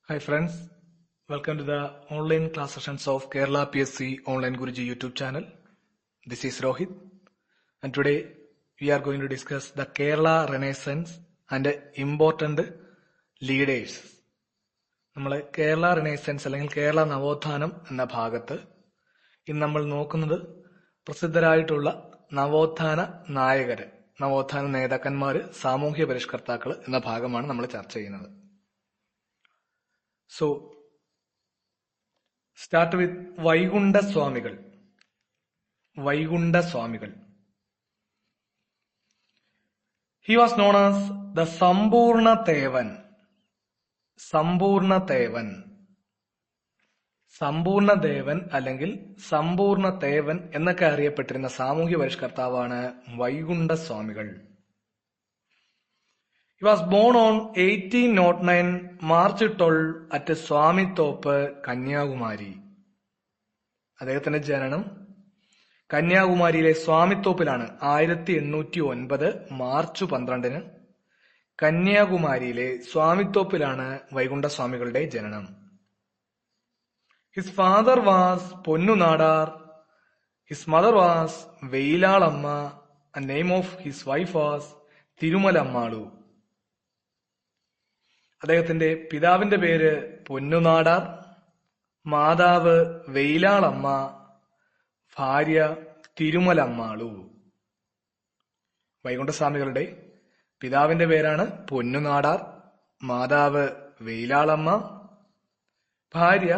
Hi friends, welcome to the online class sessions of Kerala PSC Online Guruji YouTube channel. This is Rohit and today we are going to discuss the Kerala Renaissance and important leaders. നമ്മൾ Kerala renaissance അല്ലെങ്കിൽ കേരള നവോത്ഥാനം എന്ന ഭാഗത്ത് ഇന്ന് നമ്മൾ നോക്കുന്നത് പ്രസിദ്ധരായിട്ടുള്ള നവോത്ഥാന നായകര്, നവോത്ഥാന നേതാക്കന്മാര്, സാമൂഹ്യ പരിഷ്കർത്താക്കള് എന്ന ഭാഗമാണ് നമ്മൾ ചർച്ച ചെയ്യുന്നത്. So, start with Vaikunta Swamigal. Vaikunta Swamigal. He was known as the Samburna Thevan. Samburna Thevan. സമ്പൂർണ്ണ ദേവൻ അല്ലെങ്കിൽ സമ്പൂർണ്ണ തേവൻ എന്നൊക്കെ അറിയപ്പെട്ടിരുന്ന സാമൂഹ്യ പരിഷ്കർത്താവാണ് വൈകുണ്ഠ സ്വാമികൾ. He was born on 1809 March 12 at സ്വാമിത്തോപ്പ്, Kanyakumari. അദ്ദേഹത്തിന്റെ ജനനം കന്യാകുമാരിയിലെ സ്വാമിത്തോപ്പിലാണ്. 1809 മാർച്ച് 12 കന്യാകുമാരിയിലെ സ്വാമിത്തോപ്പിലാണ് വൈകുണ്ഠ സ്വാമികളുടെ ജനനം. His father was പൊന്നുനാടാർ. His mother was വെയിലാളമ്മ. The name of his wife was തിരുമലമ്മാളു. അദ്ദേഹത്തിന്റെ പിതാവിന്റെ പേര് പൊന്നുനാടാർ, മാതാവ് വെയിലാളമ്മ, ഭാര്യ തിരുമലമ്മാളു. വൈകുണ്ഠസ്വാമികളുടെ പിതാവിന്റെ പേരാണ് പൊന്നുനാടാർ, മാതാവ് വെയിലാളമ്മ, ഭാര്യ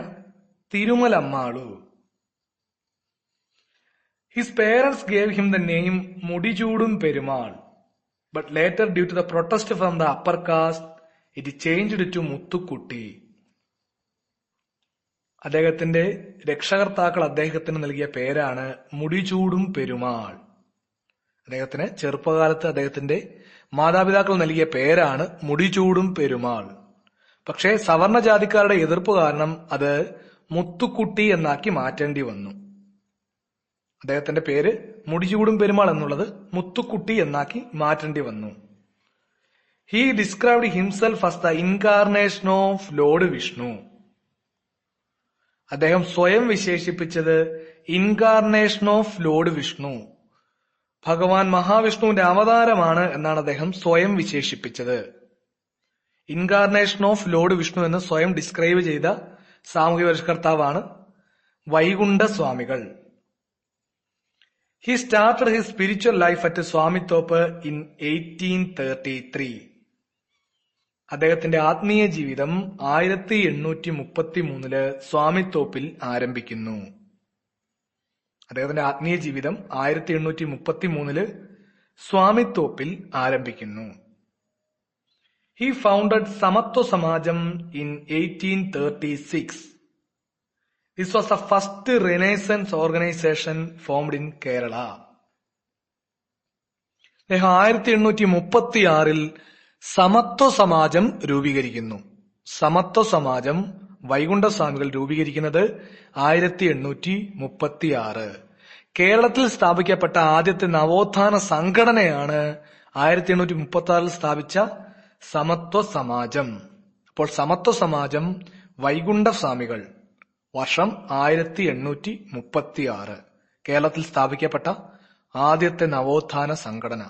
തിരുമലമ്മാളു. His parents gave him the name മുടിചൂടും Perumal, but later due to the protest from the upper caste, it changed to Muthukutty. അദ്ദേഹത്തിന്റെ രക്ഷകർത്താക്കൾ അദ്ദേഹത്തിന് നൽകിയ പേരാണ് മുടിചൂടും പെരുമാൾ. അദ്ദേഹത്തിന് ചെറുപ്പകാലത്ത് അദ്ദേഹത്തിന്റെ മാതാപിതാക്കൾ നൽകിയ പേരാണ് മുടിചൂടും പെരുമാൾ. പക്ഷേ സവർണ ജാതിക്കാരുടെ എതിർപ്പ് കാരണം അത് മുത്തുക്കുട്ടി എന്നാക്കി മാറ്റേണ്ടി വന്നു. അദ്ദേഹത്തിന്റെ പേര് മുടിചൂടും പെരുമാൾ എന്നുള്ളത് മുത്തുക്കുട്ടി എന്നാക്കി മാറ്റേണ്ടി വന്നു. He described himself as the incarnation of Lord Vishnu. അദ്ദേഹം സ്വയം വിശേഷിപ്പിച്ചത് ഇൻകാർണേഷൻ ഓഫ് ലോർഡ് വിഷ്ണു, ഭഗവാൻ മഹാവിഷ്ണുവിന്റെ അവതാരമാണ് എന്നാണ് അദ്ദേഹം സ്വയം വിശേഷിപ്പിച്ചത്. ഇൻകാർണേഷൻ ഓഫ് ലോർഡ് വിഷ്ണു എന്ന് സ്വയം ഡിസ്ക്രൈബ് ചെയ്ത സാമൂഹ്യ പരിഷ്കർത്താവാണ് വൈകുണ്ഠ സ്വാമികൾ. He started his spiritual life at സ്വാമിത്തോപ്പ് in 1833. അദ്ദേഹത്തിന്റെ ആത്മീയ ജീവിതം 1833 സ്വാമിത്തോപ്പിൽ ആരംഭിക്കുന്നു. അദ്ദേഹത്തിന്റെ ആത്മീയ ജീവിതം 1833 സ്വാമിത്തോപ്പിൽ ആരംഭിക്കുന്നു. He founded സമത്വ സമാജം in 1836. This was the first Renaissance organization formed in Kerala. 1836 സമത്വ സമാജം രൂപീകരിക്കുന്നു. സമത്വ സമാജം വൈകുണ്ഠസ്വാമികൾ രൂപീകരിക്കുന്നത് 1836. കേരളത്തിൽ സ്ഥാപിക്കപ്പെട്ട ആദ്യത്തെ നവോത്ഥാന സംഘടനയാണ് 1836 സ്ഥാപിച്ച സമത്വ സമാജം. അപ്പോൾ സമത്വ സമാജം വൈകുണ്ഠസ്വാമികൾ വർഷം 1836 കേരളത്തിൽ സ്ഥാപിക്കപ്പെട്ട ആദ്യത്തെ നവോത്ഥാന സംഘടന.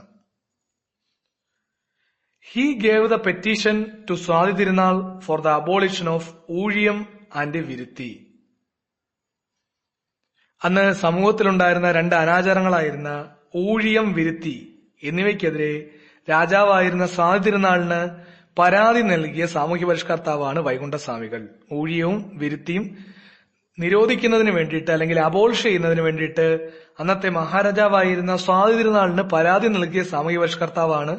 He gave the petition to Swathi Thirunal for the abolition of oozhiyam and viruthi. അന്ന് സമൂഹത്തിലുണ്ടായിരുന്ന രണ്ട് അനാചാരങ്ങളായിരുന്ന ഊഴിയം, വിരുത്തി എന്നിവയ്ക്കെതിരെ രാജാവായിരുന്ന സ്വാതി തിരുനാളിന് പരാതി നൽകിയ സാമൂഹ്യ പരിഷ്കർത്താവാണ് വൈകുണ്ഠസ്വാമികൾ. ഊഴിയവും വിരുത്തിയും നിരോധിക്കുന്നതിന് വേണ്ടിയിട്ട് അല്ലെങ്കിൽ അബോളിഷ് ചെയ്യുന്നതിന് വേണ്ടിയിട്ട് അന്നത്തെ മഹാരാജാവായിരുന്ന സ്വാതി തിരുനാളിന് പരാതി നൽകിയ സാമൂഹ്യ പരിഷ്കർത്താവാണ്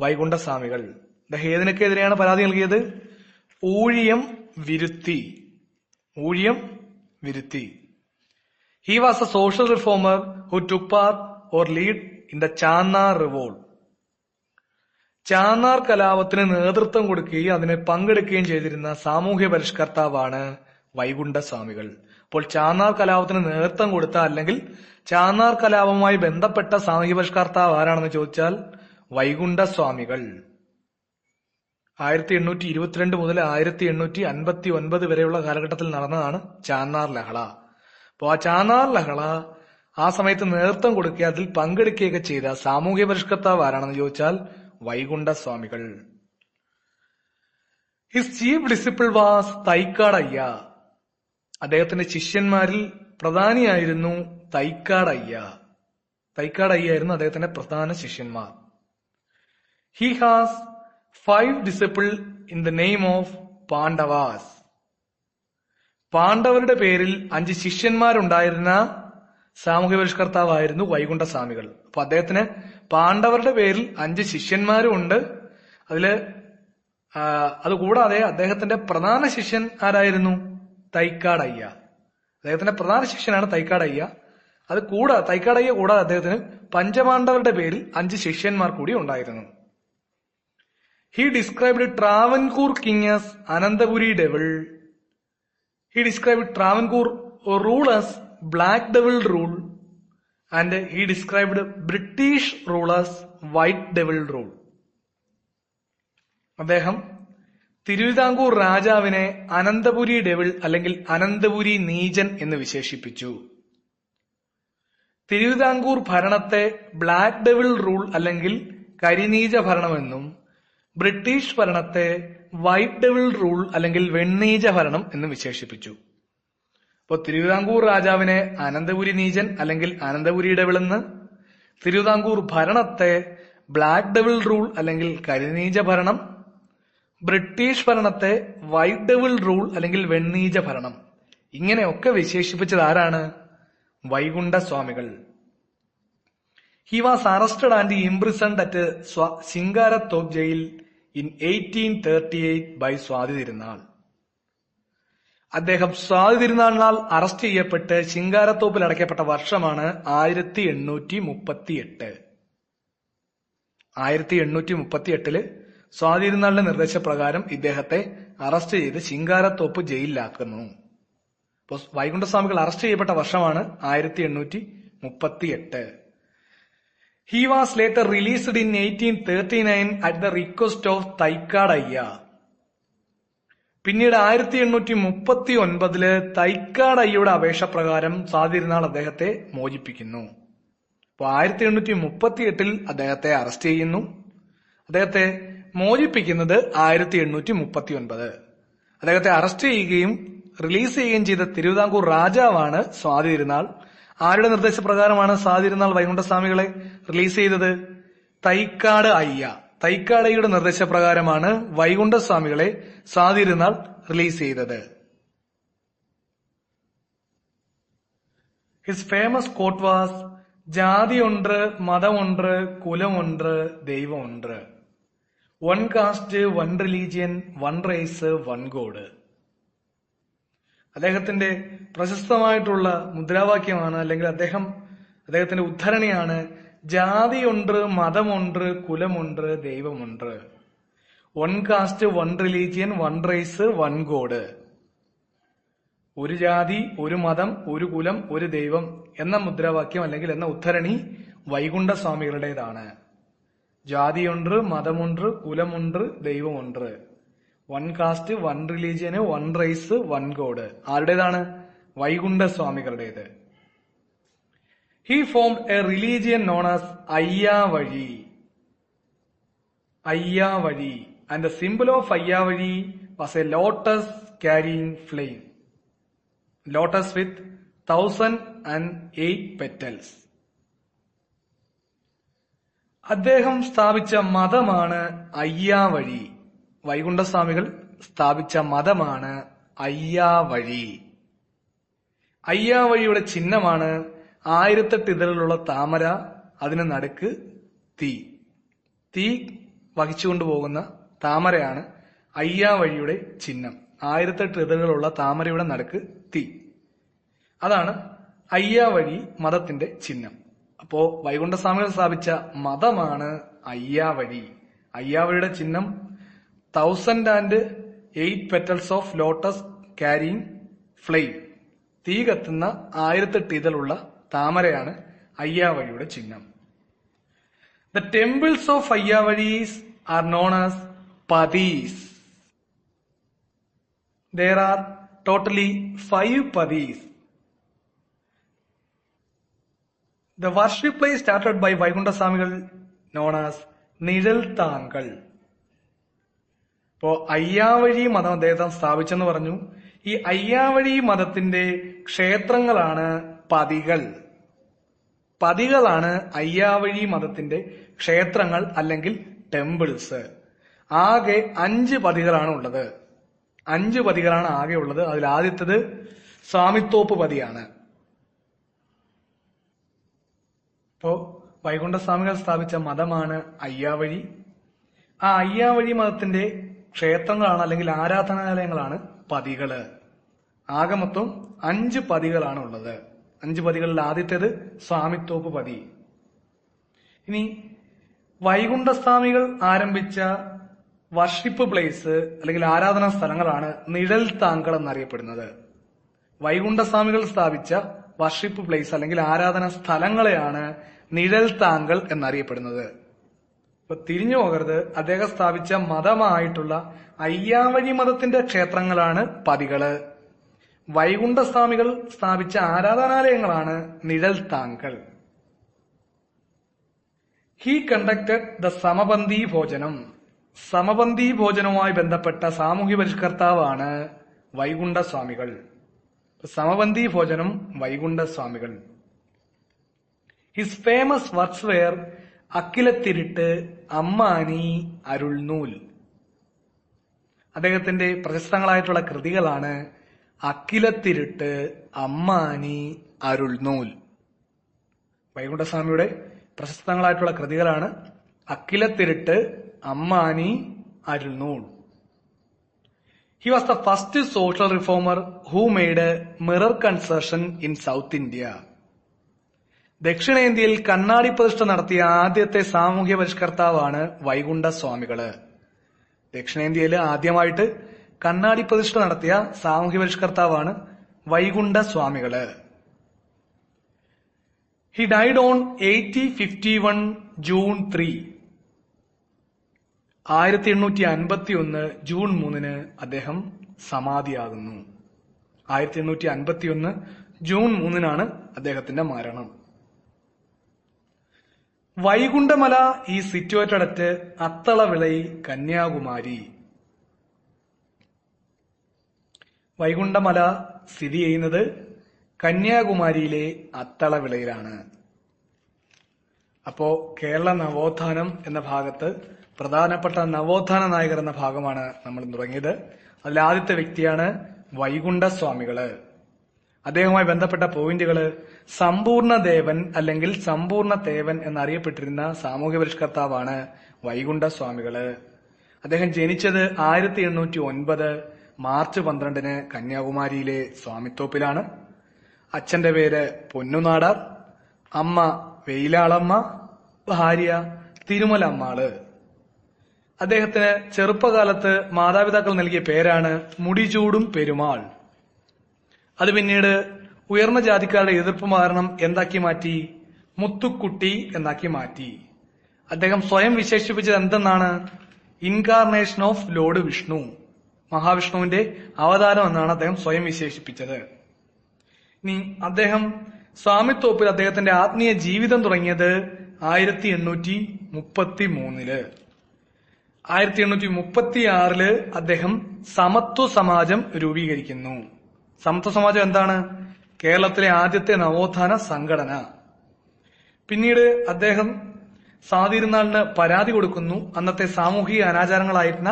വൈകുണ്ഠസ്വാമികൾ. അദ്ദേഹം ഏതിനൊക്കെതിരെയാണ് പരാതി നൽകിയത്? ഊഴിയം, വിരുത്തി. ഊഴിയം, വിരുത്തി. He was a social reformer who took part or lead in the Channar revolt. Channar കലാപത്തിന് നേതൃത്വം കൊടുക്കുകയും അതിനെ പങ്കെടുക്കുകയും ചെയ്തിരുന്ന സാമൂഹ്യ പരിഷ്കർത്താവാണ് വൈകുണ്ഠസ്വാമികൾ. അപ്പോൾ ചാന്നാർ കലാപത്തിന് നേതൃത്വം കൊടുത്ത അല്ലെങ്കിൽ ചാന്നാർ കലാപവുമായി ബന്ധപ്പെട്ട സാമൂഹ്യ പരിഷ്കർത്താവ് ആരാണെന്ന് ചോദിച്ചാൽ വൈകുണ്ഠസ്വാമികൾ. 1822 മുതൽ 1859 വരെയുള്ള കാലഘട്ടത്തിൽ നടന്നതാണ് ചാന്നാർ ലഹള. അപ്പോൾ ആ ചാന്നാർ ലഹള ആ സമയത്ത് നേതൃത്വം കൊടുക്കുക, അതിൽ പങ്കെടുക്കുകയൊക്കെ ചെയ്ത സാമൂഹ്യ പരിഷ്കർത്താവ് ആരാണെന്ന് ചോദിച്ചാൽ Vaikunda Swamikal. His chief disciple was Thycaud Ayya. അദ്ദേഹത്തിന്റെ ശിഷ്യന്മാരിൽ പ്രധാനിയായിരുന്നു തൈക്കാടയ്യ. തൈക്കാടയ്യായിരുന്നു അദ്ദേഹത്തിന്റെ പ്രധാന ശിഷ്യന്മാർ. He has 5 disciples in the name of Pandavas. പാണ്ഡവരുടെ പേരിൽ 5 ശിഷ്യന്മാരുണ്ടായിരുന്ന സാമൂഹ്യ പരിഷ്കർത്താവായിരുന്നു വൈകുണ്ഠസ്വാമികൾ. അപ്പൊ അദ്ദേഹത്തിന് പാണ്ഡവരുടെ പേരിൽ 5 ശിഷ്യന്മാരും ഉണ്ട്. അതുകൂടാതെ അദ്ദേഹത്തിന്റെ പ്രധാന ശിഷ്യൻ ആരായിരുന്നു? തൈക്കാടയ്യ. അദ്ദേഹത്തിന്റെ പ്രധാന ശിഷ്യനാണ് തൈക്കാടയ്യ. തൈക്കാടയ്യ കൂടാതെ അദ്ദേഹത്തിന് പഞ്ചപാണ്ഡവരുടെ പേരിൽ 5 ശിഷ്യന്മാർ കൂടി ഉണ്ടായിരുന്നു. He described Travancore king as Anantapuri devil. He described Travancore rule as black devil rule, and he described British rule as white devil rule. അദ്ദേഹം തിരുവിതാംകൂർ രാജാവിനെ അനന്തപുരി ഡെവിൾ അല്ലെങ്കിൽ അനന്തപുരി നീചൻ എന്ന് വിശേഷിപ്പിച്ചു. തിരുവിതാംകൂർ ഭരണത്തെ ബ്ലാക്ക് ഡെവിൾ റൂൾ അല്ലെങ്കിൽ കരിനീച ഭരണമെന്നും ബ്രിട്ടീഷ് ഭരണത്തെ വൈറ്റ് ഡെവിൾ റൂൾ അല്ലെങ്കിൽ വെണ്ണീച ഭരണം എന്ന് വിശേഷിപ്പിച്ചു. അപ്പോൾ തിരുവിതാംകൂർ രാജാവിനെ അനന്തപുരി നീചൻ അല്ലെങ്കിൽ അനന്തപുരി ഡെവിൾ എന്ന്, തിരുവിതാംകൂർ ഭരണത്തെ ബ്ലാക്ക് ഡെവിൾ റൂൾ അല്ലെങ്കിൽ കരിനീച ഭരണം, ബ്രിട്ടീഷ് ഭരണത്തെ വൈറ്റ് ഡെവിൾ റൂൾ അല്ലെങ്കിൽ വെണ്ണീച ഭരണം, ഇങ്ങനെയൊക്കെ വിശേഷിപ്പിച്ചത് ആരാണ്? വൈകുണ്ഠസ്വാമികൾ. He was arrested and imprisoned at Singaratop jail in 1838 by Swathi Thirunal. അദ്ദേഹം സ്വാതി തിരുനാളിനാൽ അറസ്റ്റ് ചെയ്യപ്പെട്ട് ശിങ്കാരത്തോപ്പിൽ അടയ്ക്കപ്പെട്ട വർഷമാണ് 1838. 1838 സ്വാതി തിരുനാളിന്റെ നിർദ്ദേശപ്രകാരം ഇദ്ദേഹത്തെ അറസ്റ്റ് ചെയ്ത് ശിങ്കാരത്തോപ്പ് ജയിലിലാക്കുന്നു. അപ്പോൾ വൈകുണ്ഠസ്വാമികൾ അറസ്റ്റ് ചെയ്യപ്പെട്ട വർഷമാണ് 1838. He was later released in 1839 at the request of Thycaud Ayya. പിന്നീട് 1839 തൈക്കാടയ്യയുടെ അപേക്ഷ പ്രകാരം സ്വാതി തിരുനാൾ അദ്ദേഹത്തെ മോചിപ്പിക്കുന്നു. അപ്പോൾ 1838 അദ്ദേഹത്തെ അറസ്റ്റ് ചെയ്യുന്നു. അദ്ദേഹത്തെ മോചിപ്പിക്കുന്നത് 1839. അദ്ദേഹത്തെ അറസ്റ്റ് ചെയ്യുകയും റിലീസ് ചെയ്യുകയും ചെയ്ത തിരുവിതാംകൂർ രാജാവാണ് സ്വാതി തിരുനാൾ. ആരുടെ നിർദ്ദേശപ്രകാരമാണ് സ്വാതി തിരുനാൾ വൈകുണ്ഠസ്വാമികളെ റിലീസ് ചെയ്തത്? തൈക്കാട് അയ്യ. തൈക്കാടയ്യയുടെ നിർദ്ദേശപ്രകാരമാണ് വൈകുണ്ഠസ്വാമികളെ സ്വാതി തിരുനാൾ റിലീസ് ചെയ്തത്. ഹിസ് ഫേമസ് കോട്ട് വാസ് ജാതി ഒன்று, മതം ഒன்று, കുലം ഒன்று, ദൈവം ഒன்று. One caste, one religion, one race, one god. അദ്ദേഹത്തിന്റെ പ്രശസ്തമായിട്ടുള്ള മുദ്രാവാക്യമാണ്, അല്ലെങ്കിൽ അദ്ദേഹത്തിന്റെ ഉദ്ധരണിയാണ് ജാതി ഒன்று, മതമൊன்று, കുലമൊன்று, ദൈവമൊன்று. One caste, one religion, one race, one god. ഒരു ജാതി, ഒരു മതം, ഒരു കുലം, ഒരു ദൈവം എന്ന മുദ്രാവാക്യം അല്ലെങ്കിൽ എന്ന ഉദ്ധരണി വൈകുണ്ഠസ്വാമികളുടേതാണ്. ജാതിയൊன்று, മതമൊன்று, കുലമൊன்று, ദൈവമൊன்று. One caste, one religion, one race, one god. ആരുടേതാണ്? വൈകുണ്ഠസ്വാമികളുടേത്. He formed a religion known as Ayyavazhi. Ayyavazhi. And the symbol of Ayyavazhi was a lotus carrying flame. Lotus with 1008 petals. അദ്ദേഹം സ്ഥാപിച്ച മതമാണ് അയ്യാവഴി. വൈകുണ്ഠസ്വാമികൾ സ്ഥാപിച്ച മതമാണ് അയ്യാവഴി. അയ്യാവഴിയുടെ ചിഹ്നമാണ് 1008 ഇതളുള്ള താമര, അതിന് നടുക്ക് തീ. തീ വഹിച്ചുകൊണ്ടുപോകുന്ന താമരയാണ് അയ്യാവഴിയുടെ ചിഹ്നം. 1008 ഇതളുള്ള താമരയുടെ നടുക്ക് തീ. അതാണ് അയ്യാവഴി മതത്തിന്റെ ചിഹ്നം. അപ്പോ വൈകുണ്ഠസ്വാമികൾ സ്ഥാപിച്ച മതമാണ് അയ്യാവഴി. അയ്യാവഴിയുടെ ചിഹ്നം 1008 petals of lotus carrying flame. തീ കത്തുന്ന 1008 ഇതളുള്ള താമരയാണ് അയ്യാവഴിയുടെ ചിഹ്നം. The temples of അയ്യാവഴീസ് are known as padis. There are totally 5 padis. The worship place started by Vaikunta Swamigal known as Nidal Tankal. ഇപ്പോ അയ്യാവഴി മതം അദ്ദേഹം സ്ഥാപിച്ചെന്ന് പറഞ്ഞു. ഈ അയ്യാവഴി മതത്തിന്റെ ക്ഷേത്രങ്ങളാണ് പതികൾ. പതികളാണ് അയ്യാവഴി മതത്തിന്റെ ക്ഷേത്രങ്ങൾ അല്ലെങ്കിൽ ടെമ്പിൾസ്. ആകെ 5 പതികളാണ് ഉള്ളത്. 5 പതികളാണ് ആകെ ഉള്ളത്. അതിൽ ആദ്യത്തേത് സ്വാമിത്തോപ്പ് പതിയാണ്. ഇപ്പോ വൈകുണ്ഠസ്വാമികൾ സ്ഥാപിച്ച മതമാണ് അയ്യാവഴി. ആ അയ്യാവഴി മതത്തിന്റെ ക്ഷേത്രങ്ങളാണ് അല്ലെങ്കിൽ ആരാധനാലയങ്ങളാണ് പതികള്. ആകെ മൊത്തം 5 പതികളാണ് ഉള്ളത്. 5 പതികളിൽ ആദ്യത്തേത് സ്വാമിത്തോപ്പ് പതി. ഇനി വൈകുണ്ഠസ്വാമികൾ ആരംഭിച്ച വർഷിപ്പ് പ്ലേസ് അല്ലെങ്കിൽ ആരാധനാ സ്ഥലങ്ങളാണ് നിഴൽ താങ്കൾ എന്നറിയപ്പെടുന്നത്. വൈകുണ്ഠസ്വാമികൾ സ്ഥാപിച്ച വർഷിപ്പ് പ്ലേസ് അല്ലെങ്കിൽ ആരാധനാ സ്ഥലങ്ങളെയാണ് നിഴൽ താങ്കൾ എന്നറിയപ്പെടുന്നത്. ഇപ്പൊ തിരിഞ്ഞു പോകരുത്, അദ്ദേഹം സ്ഥാപിച്ച മതമായിട്ടുള്ള അയ്യാവഴി മതത്തിന്റെ ക്ഷേത്രങ്ങളാണ് പതികള്. വൈകുണ്ഠസ്വാമികൾ സ്ഥാപിച്ച ആരാധനാലയങ്ങളാണ് നിഴൽ താങ്കൾ. ഹി കണ്ടക്ടഡ് ദ സമപന്തി ഭോജനം. സമപന്തി ഭോജനവുമായി ബന്ധപ്പെട്ട സാമൂഹ്യ പരിഷ്കർത്താവാണ് വൈകുണ്ഠസ്വാമികൾ. സമപന്തി ഭോജനം വൈകുണ്ഠസ്വാമികൾ. His famous works wear അക്കിലത്തിരിട്ട്, അമ്മാനി, അരുൾനൂൽ. അദ്ദേഹത്തിന്റെ പ്രശസ്തങ്ങളായിട്ടുള്ള കൃതികളാണ് അക്കിലത്തിരിട്ട്, അമ്മാനി, അരുൾനൂൽ. വൈകുണ്ഠസ്വാമിയുടെ പ്രശസ്തങ്ങളായിട്ടുള്ള കൃതികളാണ് അക്കിലത്തിരിട്ട്, അമ്മാനി, അരുൾനൂൽ. He was the first social reformer who made a mirror construction in South India. ദക്ഷിണേന്ത്യയിൽ കണ്ണാടി പ്രതിഷ്ഠ നടത്തിയ ആദ്യത്തെ സാമൂഹ്യ പരിഷ്കർത്താവാണ് വൈകുണ്ഠസ്വാമികള്. ദക്ഷിണേന്ത്യയിൽ ആദ്യമായിട്ട് കണ്ണാടി പ്രതിഷ്ഠ നടത്തിയ സാമൂഹ്യ പരിഷ്കർത്താവാണ് വൈകുണ്ഠസ്വാമികള്. He died on 1851 June 3. 1851 June 3 അദ്ദേഹം സമാധിയാകുന്നു. 1851 ജൂൺ 3 അദ്ദേഹത്തിന്റെ മരണം. വൈകുണ്ഠമല ഈ സിറ്റുവേറ്റഡ് അറ്റ് അത്തളവിളൈ, കന്യാകുമാരി. വൈകുണ്ഠമല സ്ഥിതി ചെയ്യുന്നത് കന്യാകുമാരിയിലെ അത്തളവിളയിലാണ്. അപ്പോ കേരള നവോത്ഥാനം എന്ന ഭാഗത്ത് പ്രധാനപ്പെട്ട നവോത്ഥാന നായകർ എന്ന ഭാഗമാണ് നമ്മൾ തുടങ്ങിയത്. അതിൽ ആദ്യത്തെ വ്യക്തിയാണ് വൈകുണ്ഠസ്വാമികള്. അദ്ദേഹവുമായി ബന്ധപ്പെട്ട പോയിന്റുകള് സമ്പൂർണ്ണ ദേവൻ അല്ലെങ്കിൽ സമ്പൂർണ്ണ തേവൻ എന്നറിയപ്പെട്ടിരുന്ന സാമൂഹ്യ പരിഷ്കർത്താവാണ് വൈകുണ്ഠസ്വാമികള്. അദ്ദേഹം ജനിച്ചത് 1809 മാർച്ച് 12 കന്യാകുമാരിയിലെ സ്വാമിത്തോപ്പിലാണ്. അച്ഛന്റെ പേര് പൊന്നുനാടാർ, അമ്മ വെയിലാളമ്മ, ഭാര്യ തിരുമലമ്മാള്. അദ്ദേഹത്തിന് ചെറുപ്പകാലത്ത് മാതാപിതാക്കൾ നൽകിയ പേരാണ് മുടിചൂടും പെരുമാൾ. അത് പിന്നീട് ഉയർന്ന ജാതിക്കാരുടെ എതിർപ്പ് കാരണം എന്താക്കി മാറ്റി? മുത്തുക്കുട്ടി എന്നാക്കി മാറ്റി. അദ്ദേഹം സ്വയം വിശേഷിപ്പിച്ചത് എന്തെന്നാണ്? ഇൻകാർണേഷൻ ഓഫ് ലോർഡ് വിഷ്ണു, മഹാവിഷ്ണുവിന്റെ അവതാരം എന്നാണ് അദ്ദേഹം സ്വയം വിശേഷിപ്പിച്ചത്. ഇനി അദ്ദേഹം സ്വാമിത്തോപ്പിൽ അദ്ദേഹത്തിന്റെ ആത്മീയ ജീവിതം തുടങ്ങിയത് 1833. 1836 അദ്ദേഹം സമത്വ സമാജം രൂപീകരിക്കുന്നു. സമത്വ സമാജം എന്താണ്? കേരളത്തിലെ ആദ്യത്തെ നവോത്ഥാന സംഘടന. പിന്നീട് അദ്ദേഹം സാതിരുന്നാളിന് പരാതി കൊടുക്കുന്നു. അന്നത്തെ സാമൂഹിക അനാചാരങ്ങളായിരുന്ന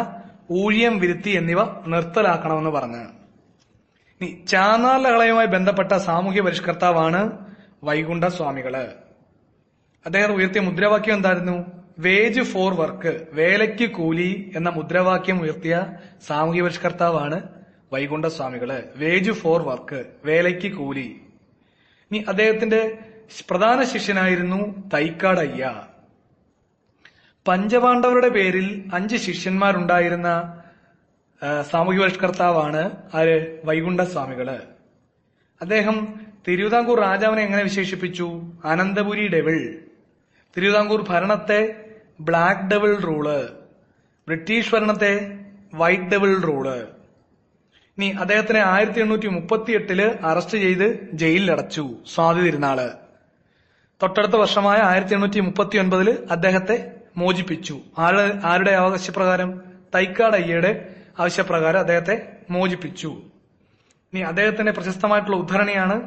ഊഴിയം, വിരുത്തി എന്നിവ നിർത്തലാക്കണമെന്ന് പറഞ്ഞ്. ഇനി ചാന്നാർ ലഹളയുമായി ബന്ധപ്പെട്ട സാമൂഹ്യ പരിഷ്കർത്താവാണ് വൈകുണ്ഠസ്വാമികള്. അദ്ദേഹം ഉയർത്തിയ മുദ്രാവാക്യം എന്തായിരുന്നു? വേജ് ഫോർ വർക്ക്, വേലയ്ക്ക് കൂലി എന്ന മുദ്രാവാക്യം ഉയർത്തിയ സാമൂഹ്യ പരിഷ്കർത്താവാണ് വൈകുണ്ഠസ്വാമികള്. വേജ് ഫോർ വർക്ക്, വേലയ്ക്ക് കൂലി. ഇനി അദ്ദേഹത്തിന്റെ പ്രധാന ശിഷ്യനായിരുന്നു തൈക്കാട് അയ്യ. പഞ്ചപാണ്ഡവരുടെ പേരിൽ 5 ശിഷ്യന്മാരുണ്ടായിരുന്ന സാമൂഹ്യ പരിഷ്കർത്താവാണ് ആര്? വൈകുണ്ഠസ്വാമികള്. അദ്ദേഹം തിരുവിതാംകൂർ രാജാവിനെ എങ്ങനെ വിശേഷിപ്പിച്ചു? അനന്തപുരി ഡെവിൾ. തിരുവിതാംകൂർ ഭരണത്തെ ബ്ലാക്ക് ഡെവിൾ റൂള്. ബ്രിട്ടീഷ് ഭരണത്തെ വൈറ്റ് ഡെവിൾ റൂള്. ഇനി അദ്ദേഹത്തിനെ 1838 അറസ്റ്റ് ചെയ്ത് ജയിലിലടച്ചു സ്വാതി തിരുനാള്. തൊട്ടടുത്ത വർഷമായ 1839 അദ്ദേഹത്തെ മോചിപ്പിച്ചു. ആരുടെ ആവശ്യപ്രകാരം? തൈക്കാട് അയ്യയുടെ ആവശ്യപ്രകാരം അദ്ദേഹത്തെ മോചിപ്പിച്ചു. ഇനി അദ്ദേഹത്തിന്റെ പ്രശസ്തമായിട്ടുള്ള ഉദ്ധരണിയാണ്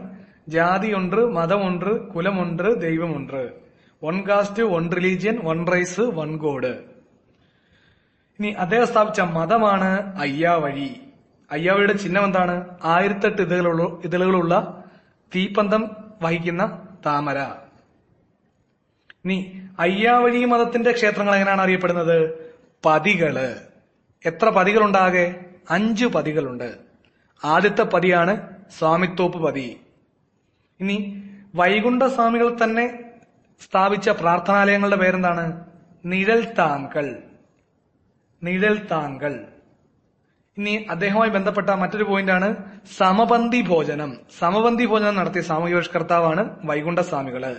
ജാതിയൊன்று, മതമൊன்று, കുലമൊன்று, ദൈവമൊன்று. 1 കാസ്റ്റ്, 1 റിലീജിയൻ, 1 റൈസ്, 1 ഗോഡ്. ഇനി അദ്ദേഹം സ്ഥാപിച്ച മതമാണ് അയ്യാവഴി. അയ്യാവഴിയുടെ ചിഹ്നം എന്താണ്? 1008 ഇതളുകളുള്ള തീപ്പന്തം വഹിക്കുന്ന താമര. ഇനി അയ്യാവഴി മതത്തിന്റെ ക്ഷേത്രങ്ങൾ എങ്ങനെയാണ് അറിയപ്പെടുന്നത്? പതികള്. എത്ര പതികളുണ്ടാകെ? 5 പതികളുണ്ട്. ആദ്യത്തെ പതിയാണ് സ്വാമിത്തോപ്പ് പതി. ഇനി വൈകുണ്ഠസ്വാമികൾ തന്നെ സ്ഥാപിച്ച പ്രാർത്ഥനാലയങ്ങളുടെ പേരെന്താണ്? നിഴൽ താങ്കൾ. നിഴൽ താങ്കൾ. ഇനി അദ്ദേഹവുമായി ബന്ധപ്പെട്ട മറ്റൊരു പോയിന്റാണ് സമപന്തി ഭോജനം. സമപന്തി ഭോജനം നടത്തിയ സാമൂഹ്യ പരിഷ്കർത്താവാണ് വൈകുണ്ഠസ്വാമികള്.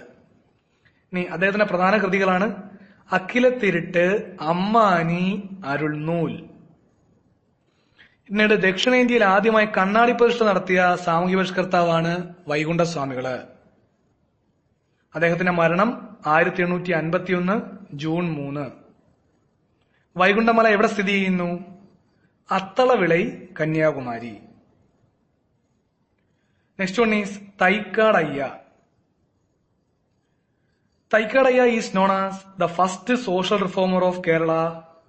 ഇനി അദ്ദേഹത്തിന്റെ പ്രധാന കൃതികളാണ് അഖിലത്തിരുട്ട്, അമ്മാനി, അരുൾനൂൽ. പിന്നീട് ദക്ഷിണേന്ത്യയിൽ ആദ്യമായി കണ്ണാടി പ്രതിഷ്ഠ നടത്തിയ സാമൂഹ്യ പരിഷ്കർത്താവാണ് വൈകുണ്ഠസ്വാമികള്. അദ്ദേഹത്തിന്റെ മരണം 1851 ജൂൺ 3. വൈകുണ്ഠമല എവിടെ സ്ഥിതി ചെയ്യുന്നു? Athalavilai, Kanyakumari. Next one is Thycaud Ayya. Thycaud Ayya is known as the first social reformer of Kerala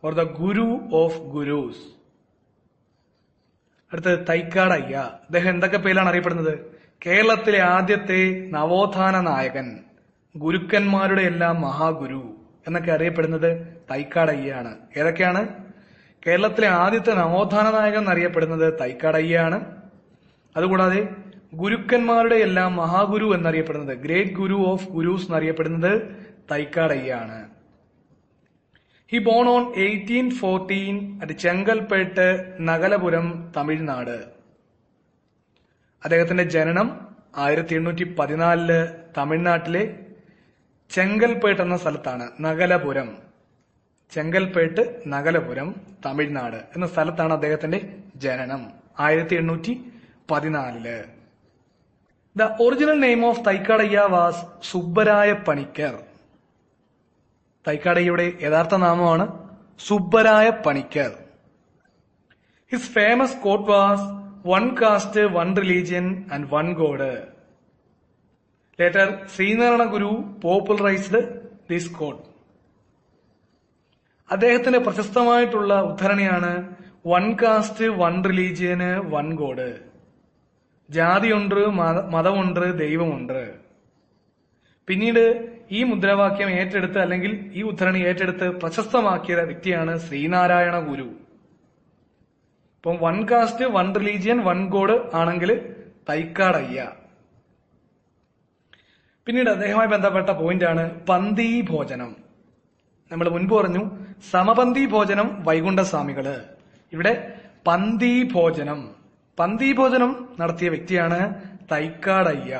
or the guru of gurus. അടുത്തത് തൈക്കാട് അയ്യ. അദ്ദേഹം എന്തൊക്കെ പേരിലാണ് അറിയപ്പെടുന്നത്? കേരളത്തിലെ ആദ്യത്തെ നവോത്ഥാന നായകൻ, ഗുരുക്കന്മാരുടെ എല്ലാം മഹാഗുരു എന്നൊക്കെ അറിയപ്പെടുന്നത് തൈക്കാട് അയ്യയാണ്. ഏതൊക്കെയാണ്? കേരളത്തിലെ ആദ്യത്തെ നവോത്ഥാന നായകൻ എന്നറിയപ്പെടുന്നത് തൈക്കാട് അയ്യയാണ്. അതുകൂടാതെ ഗുരുക്കന്മാരുടെ എല്ലാം മഹാഗുരു എന്നറിയപ്പെടുന്നത്, ഗ്രേറ്റ് ഗുരു ഓഫ് ഗുരൂസ് എന്നറിയപ്പെടുന്നത് തൈക്കാട് അയ്യയാണ്. He born on 1814 at Chengalpattu, Nagalapuram, Tamil Nadu. അദ്ദേഹത്തിന്റെ ജനനം 1814 തമിഴ്നാട്ടിലെ ചെങ്കൽപ്പേട്ട് എന്ന സ്ഥലത്താണ്. നഗലപുരം, ചെങ്കൽപ്പേട്ട്, നഗലപുരം, തമിഴ്നാട് എന്ന സ്ഥലത്താണ് അദ്ദേഹത്തിന്റെ ജനനം 1814. The original name of Thycaud Ayya was Subbaraya Panicker. Thycaud അയ്യയുടെ യഥാർത്ഥ നാമമാണ് Subbaraya Panicker. His famous quote was 1 caste, 1 religion and 1 god. Later Sree Narayana Guru popularised this quote. അദ്ദേഹത്തിന്റെ പ്രശസ്തമായിട്ടുള്ള ഉദ്ധരണിയാണ് 1 കാസ്റ്റ്, 1 റിലീജിയന്, 1 ഗോഡ്. ജാതിയൊன்று, മതമൊன்று, ദൈവമൊன்று. പിന്നീട് ഈ മുദ്രാവാക്യം ഏറ്റെടുത്ത് അല്ലെങ്കിൽ ഈ ഉദ്ധരണി ഏറ്റെടുത്ത് പ്രശസ്തമാക്കിയ വ്യക്തിയാണ് ശ്രീനാരായണ ഗുരു. ഇപ്പം 1 കാസ്റ്റ്, 1 റിലീജിയൻ, 1 ഗോഡ് ആണെങ്കിൽ തൈക്കാട് അയ്യ. പിന്നീട് അദ്ദേഹവുമായി ബന്ധപ്പെട്ട പോയിന്റാണ് പന്തി ഭോജനം. നമ്മൾ മുൻപ് പറഞ്ഞു സമപന്തി ഭോജനം വൈകുണ്ഠസ്വാമികള്. ഇവിടെ പന്തി ഭോജനം. പന്തി ഭോജനം നടത്തിയ വ്യക്തിയാണ് തൈക്കാട് അയ്യ.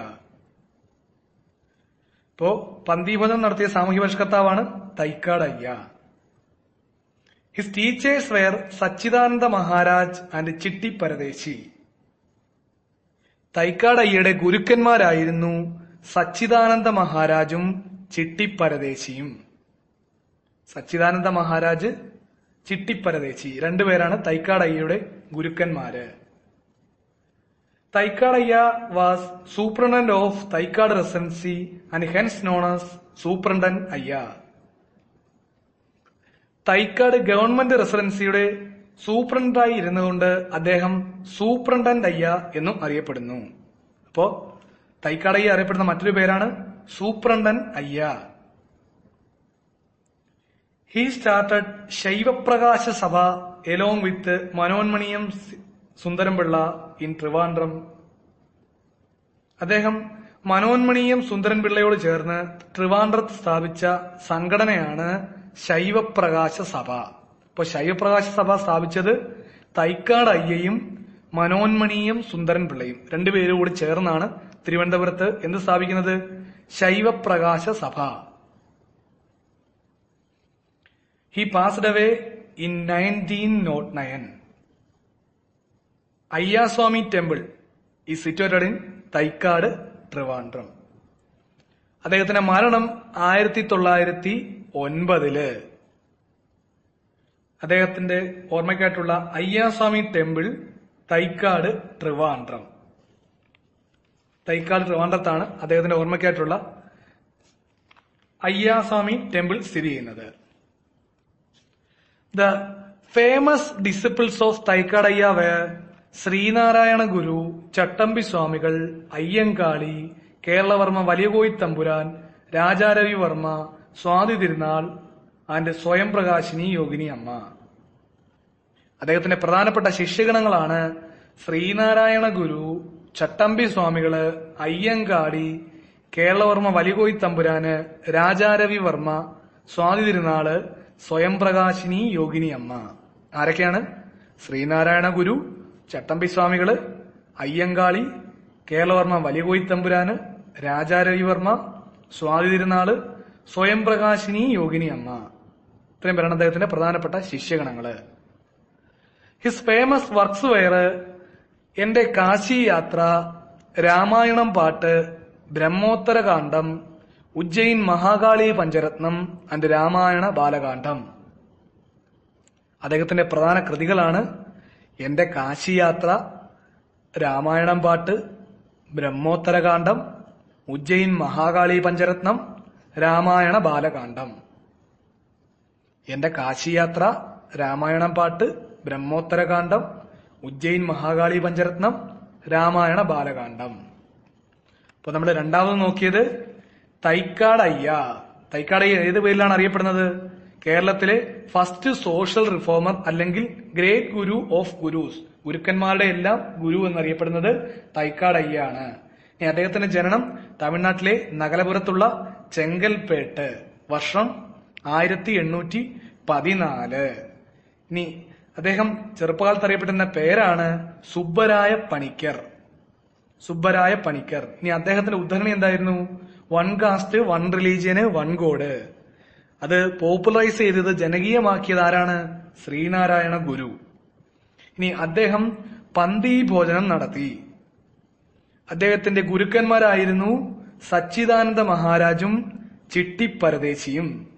ഇപ്പോ പന്തി ഭോജനം നടത്തിയ സാമൂഹ്യ പരിഷ്കർത്താവാണ് Thycaud Ayya. His teachers were Sachidananda Maharaj and Chitti Paradesi. Thycaud അയ്യയുടെ ഗുരുക്കന്മാരായിരുന്നു സച്ചിദാനന്ദ മഹാരാജും ചിട്ടിപ്പരദേശിയും. സച്ചിദാനന്ദ മഹാരാജ്, ചിട്ടിപ്പരദേശി രണ്ടുപേരാണ് Thycaud അയ്യയുടെ ഗുരുക്കന്മാര്. Thycaud Ayya was superintendent of Thycaud residency and hence known as superintendent അയ്യ. തൈക്കാട് ഗവൺമെന്റ് റെസിഡൻസിയുടെ സൂപ്രണ്ടായി ഇരുന്നുകൊണ്ട് അദ്ദേഹം സൂപ്രണ്ടന്റ് അയ്യ എന്നും അറിയപ്പെടുന്നു. അപ്പോ തൈക്കാട് അയ്യ അറിയപ്പെടുന്ന മറ്റൊരു പേരാണ് സൂപ്രണ്ടന്റ് അയ്യ. ഹി സ്റ്റാർട്ടഡ് ശൈവപ്രകാശ സഭ എലോങ് വിത്ത് മനോന്മണിയം സുന്ദരംപിള്ള ഇൻ ട്രിവാൻഡ്രം. അദ്ദേഹം മനോന്മണിയം സുന്ദരൻപിള്ളയോട് ചേർന്ന് ട്രിവാൻഡ്രത്ത് സ്ഥാപിച്ച സംഘടനയാണ് ശൈവപ്രകാശ സഭ. ഇപ്പൊ ശൈവപ്രകാശ സഭ സ്ഥാപിച്ചത് തൈക്കാട് അയ്യയും മനോന്മണിയം സുന്ദരൻപിള്ളയും രണ്ടുപേരും കൂടി ചേർന്നാണ് തിരുവനന്തപുരത്ത് എന്ത് സ്ഥാപിക്കുന്നത്? ശൈവപ്രകാശ സഭ. He passed away in 1909. Ayyaswamy Temple is situated in Thycaud, Trivandrum. അദ്ദേഹത്തിന്റെ മരണം 1909. അദ്ദേഹത്തിന്റെ ഓർമ്മയ്ക്കായിട്ടുള്ള അയ്യാസ്വാമി ടെമ്പിൾ തൈക്കാട്, ട്രിവാൻഡ്രം. തൈക്കാട്, ട്രിവാൻഡ്രത്താണ് അദ്ദേഹത്തിന്റെ ഓർമ്മയ്ക്കായിട്ടുള്ള അയ്യാസ്വാമി ടെമ്പിൾ സ്ഥിതി ചെയ്യുന്നത്. The famous disciples of Thycaud Ayya were Sree Narayana Guru, Chattampi Swamikal, Ayyankali, Keralavarma Valiya Koil Thampuran, Raja Ravi Varma, Swathi Thirunal and സ്വയം പ്രകാശിനി യോഗിനി അമ്മ. അദ്ദേഹത്തിന്റെ പ്രധാനപ്പെട്ട ശിഷ്യഗണങ്ങളാണ് ശ്രീനാരായണ ഗുരു, ചട്ടമ്പി സ്വാമികള്, അയ്യങ്കാളി, കേരളവർമ്മ വലിയകോയി തമ്പുരാന്, രാജാരവി വർമ്മ, സ്വാതി തിരുനാള്, സ്വയം പ്രകാശിനി യോഗിനി അമ്മ. ആരൊക്കെയാണ്? ശ്രീനാരായണ ഗുരു, ചട്ടമ്പി സ്വാമികള്, അയ്യങ്കാളി, കേരളവർമ്മ വലിയകോയി തമ്പുരാന്, രാജാരവിവർമ്മ, സ്വാതി തിരുനാള്, സ്വയം പ്രകാശിനി യോഗിനി അമ്മ. ഇത്രയും പേരാണ് അദ്ദേഹത്തിന്റെ പ്രധാനപ്പെട്ട ശിഷ്യഗണങ്ങള്. ഹിസ് ഫേമസ് വർക്ക്സ് വേറെ എന്റെ കാശി യാത്ര, രാമായണം പാട്ട്, ബ്രഹ്മോത്തരകാന്ഡം, ഉജ്ജയിൻ മഹാകാളി പഞ്ചരത്നം ആൻഡ് രാമായണ ബാലകാന്ഡം. അദ്ദേഹത്തിന്റെ പ്രധാന കൃതികളാണ് എന്റെ കാശിയാത്ര, രാമായണം പാട്ട്, ബ്രഹ്മോത്തരകാന്ഡം, ഉജ്ജയിൻ മഹാകാളി പഞ്ചരത്നം, രാമായണ ബാലകാന്ഡം. എന്റെ കാശിയാത്ര, രാമായണം പാട്ട്, ബ്രഹ്മോത്തരകാന്ഡം, ഉജ്ജയിൻ മഹാകാളി പഞ്ചരത്നം, രാമായണ ബാലകാന്ഡം. അപ്പൊ നമ്മൾ രണ്ടാമത് നോക്കിയത് തൈക്കാടയ്യ. തൈക്കാടയ്യ ഏത് പേരിലാണ് അറിയപ്പെടുന്നത്? കേരളത്തിലെ ഫസ്റ്റ് സോഷ്യൽ റിഫോമർ അല്ലെങ്കിൽ ഗ്രേറ്റ് ഗുരു ഓഫ് ഗുരൂസ്, ഗുരുക്കന്മാരുടെ എല്ലാം ഗുരു എന്നറിയപ്പെടുന്നത് തൈക്കാടയ്യ ആണ്. ഇനി അദ്ദേഹത്തിന്റെ ജനനം തമിഴ്നാട്ടിലെ നഗലപുരത്തുള്ള ചെങ്കൽപ്പേട്ട്, വർഷം 1814. ഇനി അദ്ദേഹം ചെറുപ്പകാലത്ത് അറിയപ്പെടുന്ന പേരാണ് സുബ്ബരായ പണിക്കർ. സുബ്ബരായ പണിക്കർ. ഇനി അദ്ദേഹത്തിന്റെ ഉദ്ധരണി എന്തായിരുന്നു? One caste, one religion, one god. അത് പോപ്പുലറൈസ് ചെയ്തത്, ജനകീയമാക്കിയത് ആരാണ്? ശ്രീനാരായണ ഗുരു. ഇനി അദ്ദേഹം പന്തി ഭോജനം നടത്തി. അദ്ദേഹത്തിന്റെ ഗുരുക്കന്മാരായിരുന്നു സച്ചിദാനന്ദ മഹാരാജും ചിട്ടിപ്പരദേശിയും.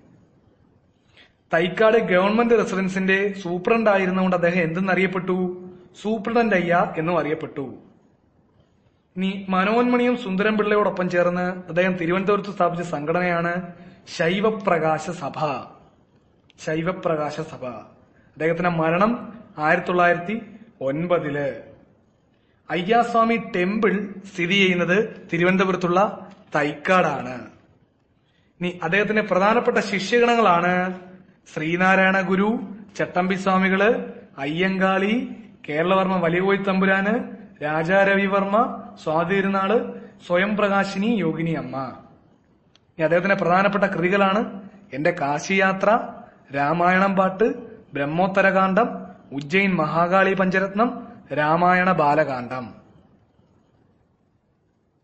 തൈക്കാട് ഗവൺമെന്റ് റെസിഡൻസിന്റെ സൂപ്രണ്ട് ആയിരുന്നുകൊണ്ട് അദ്ദേഹം എന്തെന്നറിയപ്പെട്ടു? സൂപ്രണ്ടന്റ് അയ്യ എന്നും അറിയപ്പെട്ടു. ഇനി മനോന്മണിയും സുന്ദരം പിള്ളയോടൊപ്പം ചേർന്ന് അദ്ദേഹം തിരുവനന്തപുരത്ത് സ്ഥാപിച്ച സംഘടനയാണ് ശൈവപ്രകാശ സഭ. ശൈവപ്രകാശ സഭ. അദ്ദേഹത്തിന്റെ മരണം 1909. അയ്യാസ്വാമി ടെമ്പിൾ സ്ഥിതി ചെയ്യുന്നത് തിരുവനന്തപുരത്തുള്ള തൈക്കാടാണ്. ഇനി അദ്ദേഹത്തിന്റെ പ്രധാനപ്പെട്ട ശിഷ്യഗണങ്ങളാണ് ശ്രീനാരായണ ഗുരു, ചട്ടമ്പി സ്വാമികള്, അയ്യങ്കാളി, കേരളവർമ്മ വലിയകോയി തമ്പുരാന്, രാജാരവിവർമ്മ, സ്വാതി തിരുനാള്, സ്വയം പ്രകാശിനി യോഗിനി അമ്മ. ഇനി അദ്ദേഹത്തിന്റെ പ്രധാനപ്പെട്ട കൃതികളാണ് എന്റെ Kashiyatra, Ramayanam Pattu, Brahmottarakandam, Ujjain Mahakali Pancharatnam, Ramayana Balakandam.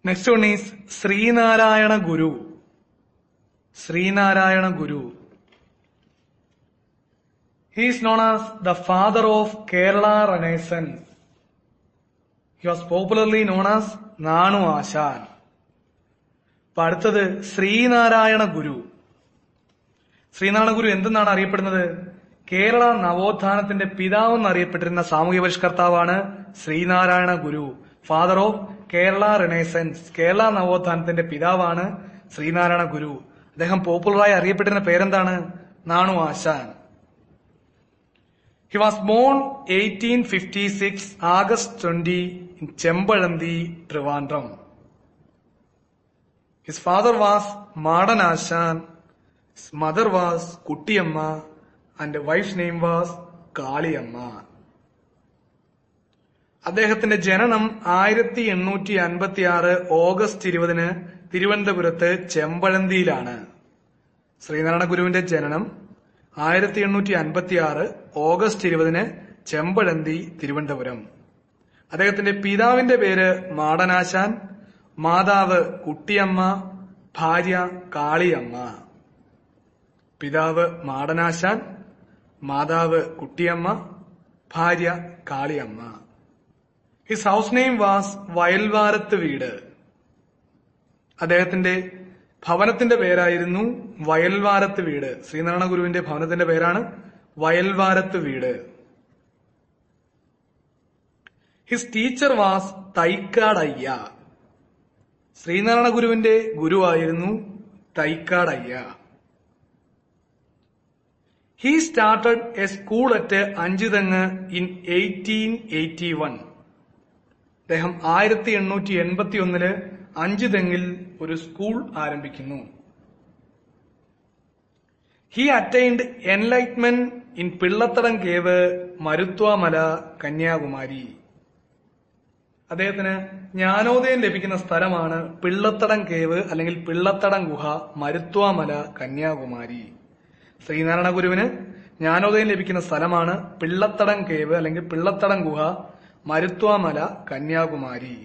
Next one is Sree Narayana Guru. Sree Narayana Guru. He is known as the father of Kerala Renaissance. He was popularly known as Nanu Asan. അപ്പൊ അടുത്തത് ശ്രീനാരായണ ഗുരു. ശ്രീനാരായണ ഗുരു എന്തെന്നാണ് അറിയപ്പെടുന്നത്? കേരള നവോത്ഥാനത്തിന്റെ പിതാവ് എന്നറിയപ്പെട്ടിരുന്ന സാമൂഹ്യ പരിഷ്കർത്താവാണ് Sree Narayana Guru. Father of Kerala renaissance. Kerala നവോത്ഥാനത്തിന്റെ പിതാവാണ് ശ്രീനാരായണ ഗുരു. അദ്ദേഹം പോപ്പുലറായി അറിയപ്പെട്ടിരുന്ന പേരെന്താണ്? നാണു ആശാൻ. He was born 1856 August 20 in Chembalanthi, Trivandrum. His father was Madan Ashan, his mother was Kuttiyamma, and the wife's name was Kaliyamma. അദ്ദേഹത്തിന്റെ ജനനം 1856 ഓഗസ്റ്റ് 20 തിരുവനന്തപുരത്ത് ചെമ്പഴന്തിയിലാണ്. ശ്രീനാരായണ ഗുരുവിന്റെ ജനനം 1856 ഓഗസ്റ്റ് 20 ചെമ്പഴന്തി, തിരുവനന്തപുരം. അദ്ദേഹത്തിന്റെ പിതാവിന്റെ പേര് മാടനാശാൻ, മാതാവ് കുട്ടിയമ്മ, ഭാര്യ കാളിയമ്മ. പിതാവ് മാടനാശാൻ, മാതാവ് കുട്ടിയമ്മ, ഭാര്യ Kaliyamma. His house name was Vayalvarathu Veedu. അദ്ദേഹത്തിന്റെ ഭവനത്തിന്റെ പേരായിരുന്നു വയൽവാരത്ത് വീട്. ശ്രീനാരായണ ഗുരുവിന്റെ ഭവനത്തിന്റെ പേരാണ് Vayalvarathu Veedu. His teacher was Thycaud Ayya. Sree Narayana ഗുരുവിന്റെ ഗുരുവായിരുന്നു Thycaud Ayya. He started a school at Anchuthengu in 1881. അദ്ദേഹം 1881 അഞ്ചുതെങ്ങിൽ ഒരു സ്കൂൾ ആരംഭിക്കുന്നു. He attained enlightenment in Pillathadam cave, Maruthwamala, Kanyakumari. അദ്ദേഹത്തിന് ജ്ഞാനോദയം ലഭിക്കുന്ന സ്ഥലമാണ് പിള്ളത്തടം കേവ് അല്ലെങ്കിൽ പിള്ളത്തടം ഗുഹ, മരുത്വാമല, കന്യാകുമാരി. ശ്രീനാരായണ ഗുരുവിന് ജ്ഞാനോദയം ലഭിക്കുന്ന സ്ഥലമാണ് പിള്ളത്തടം കേവ് അല്ലെങ്കിൽ പിള്ളത്തടം ഗുഹ, Maruthwamala, Kanyakumari.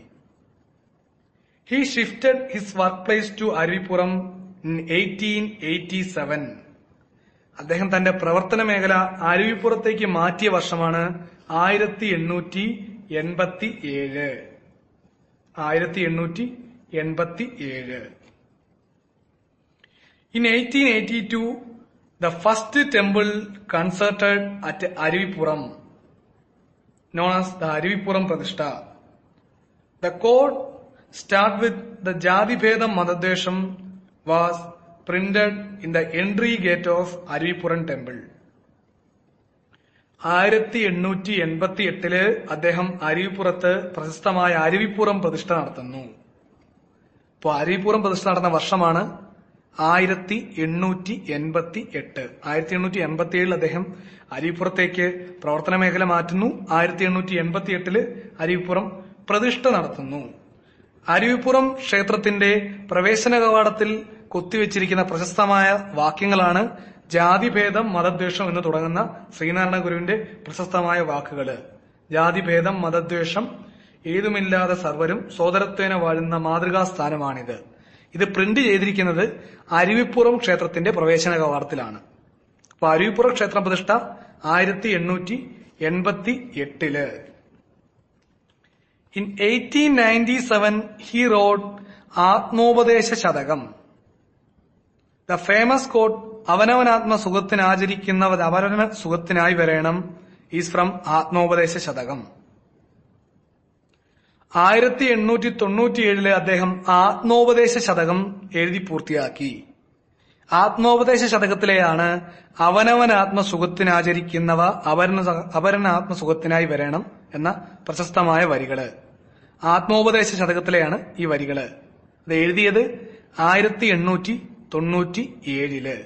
He shifted his work place to Aruvippuram in 1887. അദ്ദേഹം തന്റെ പ്രവർത്തന മേഖല അരുവിപ്പുറത്തേക്ക് മാറ്റിയ വർഷമാണ് 1887. 1887. In 1882, the first temple constructed at Aruvipuram, known as the Aruvipuram Pratishtha. The code start with the Jati Bhedam Madadvesham was printed in the entry gate of Aruvipuram temple. 1888 അദ്ദേഹം അരുവിപ്പുറത്ത് പ്രശസ്തമായ അരുവിപ്പുറം പ്രതിഷ്ഠ നടത്തുന്നു. അപ്പോൾ അരുവിപ്പുറം പ്രതിഷ്ഠ നടന്ന വർഷമാണ് 1888. 1887 അദ്ദേഹം അരുവിപ്പുറത്തേക്ക് പ്രവർത്തന മേഖല മാറ്റുന്നു. 1888 അരുവിപ്പുറം പ്രതിഷ്ഠ നടത്തുന്നു. അരുവിപ്പുറം ക്ഷേത്രത്തിന്റെ പ്രവേശന കവാടത്തിൽ കൊത്തിവെച്ചിരിക്കുന്ന പ്രശസ്തമായ വാക്യങ്ങളാണ് ജാതിഭേദം മതദ്വേഷം എന്ന് തുടങ്ങുന്ന ശ്രീനാരായണ ഗുരുവിന്റെ പ്രശസ്തമായ വാക്കുകള്. ജാതിഭേദം മതദ്വേഷം ഏതുമില്ലാതെ സർവരും സോദരത്വേന വാഴുന്ന മാതൃകാ സ്ഥാനമാണിത്. ഇത് പ്രിന്റ് ചെയ്തിരിക്കുന്നത് അരുവിപ്പുറം ക്ഷേത്രത്തിന്റെ പ്രവേശന കവാടത്തിലാണ്. അപ്പൊ അരുവിപ്പുറം ക്ഷേത്ര പ്രതിഷ്ഠ 1888. In 1897 he wrote Atmopadesa Satakam. The famous quote അവനവനാത്മ സുഖത്തിനാചരിക്കുന്നവർ അവനവന സുഖത്തിനായി വരേണം ഈസ് ഫ്രം ആത്മോപദേശ ശതകം. 1897 അദ്ദേഹം ആത്മോപദേശ ശതകം എഴുതി പൂർത്തിയാക്കി. ആത്മോപദേശ ശതകത്തിലെയാണ് അവനവനാത്മ സുഖത്തിനാചരിക്കുന്നവ അപരനാത്മ സുഖത്തിനായി വരേണം എന്ന പ്രശസ്തമായ വരികള്. ആത്മോപദേശ ശതകത്തിലെയാണ് ഈ വരികള്. അത് എഴുതിയത് 1897.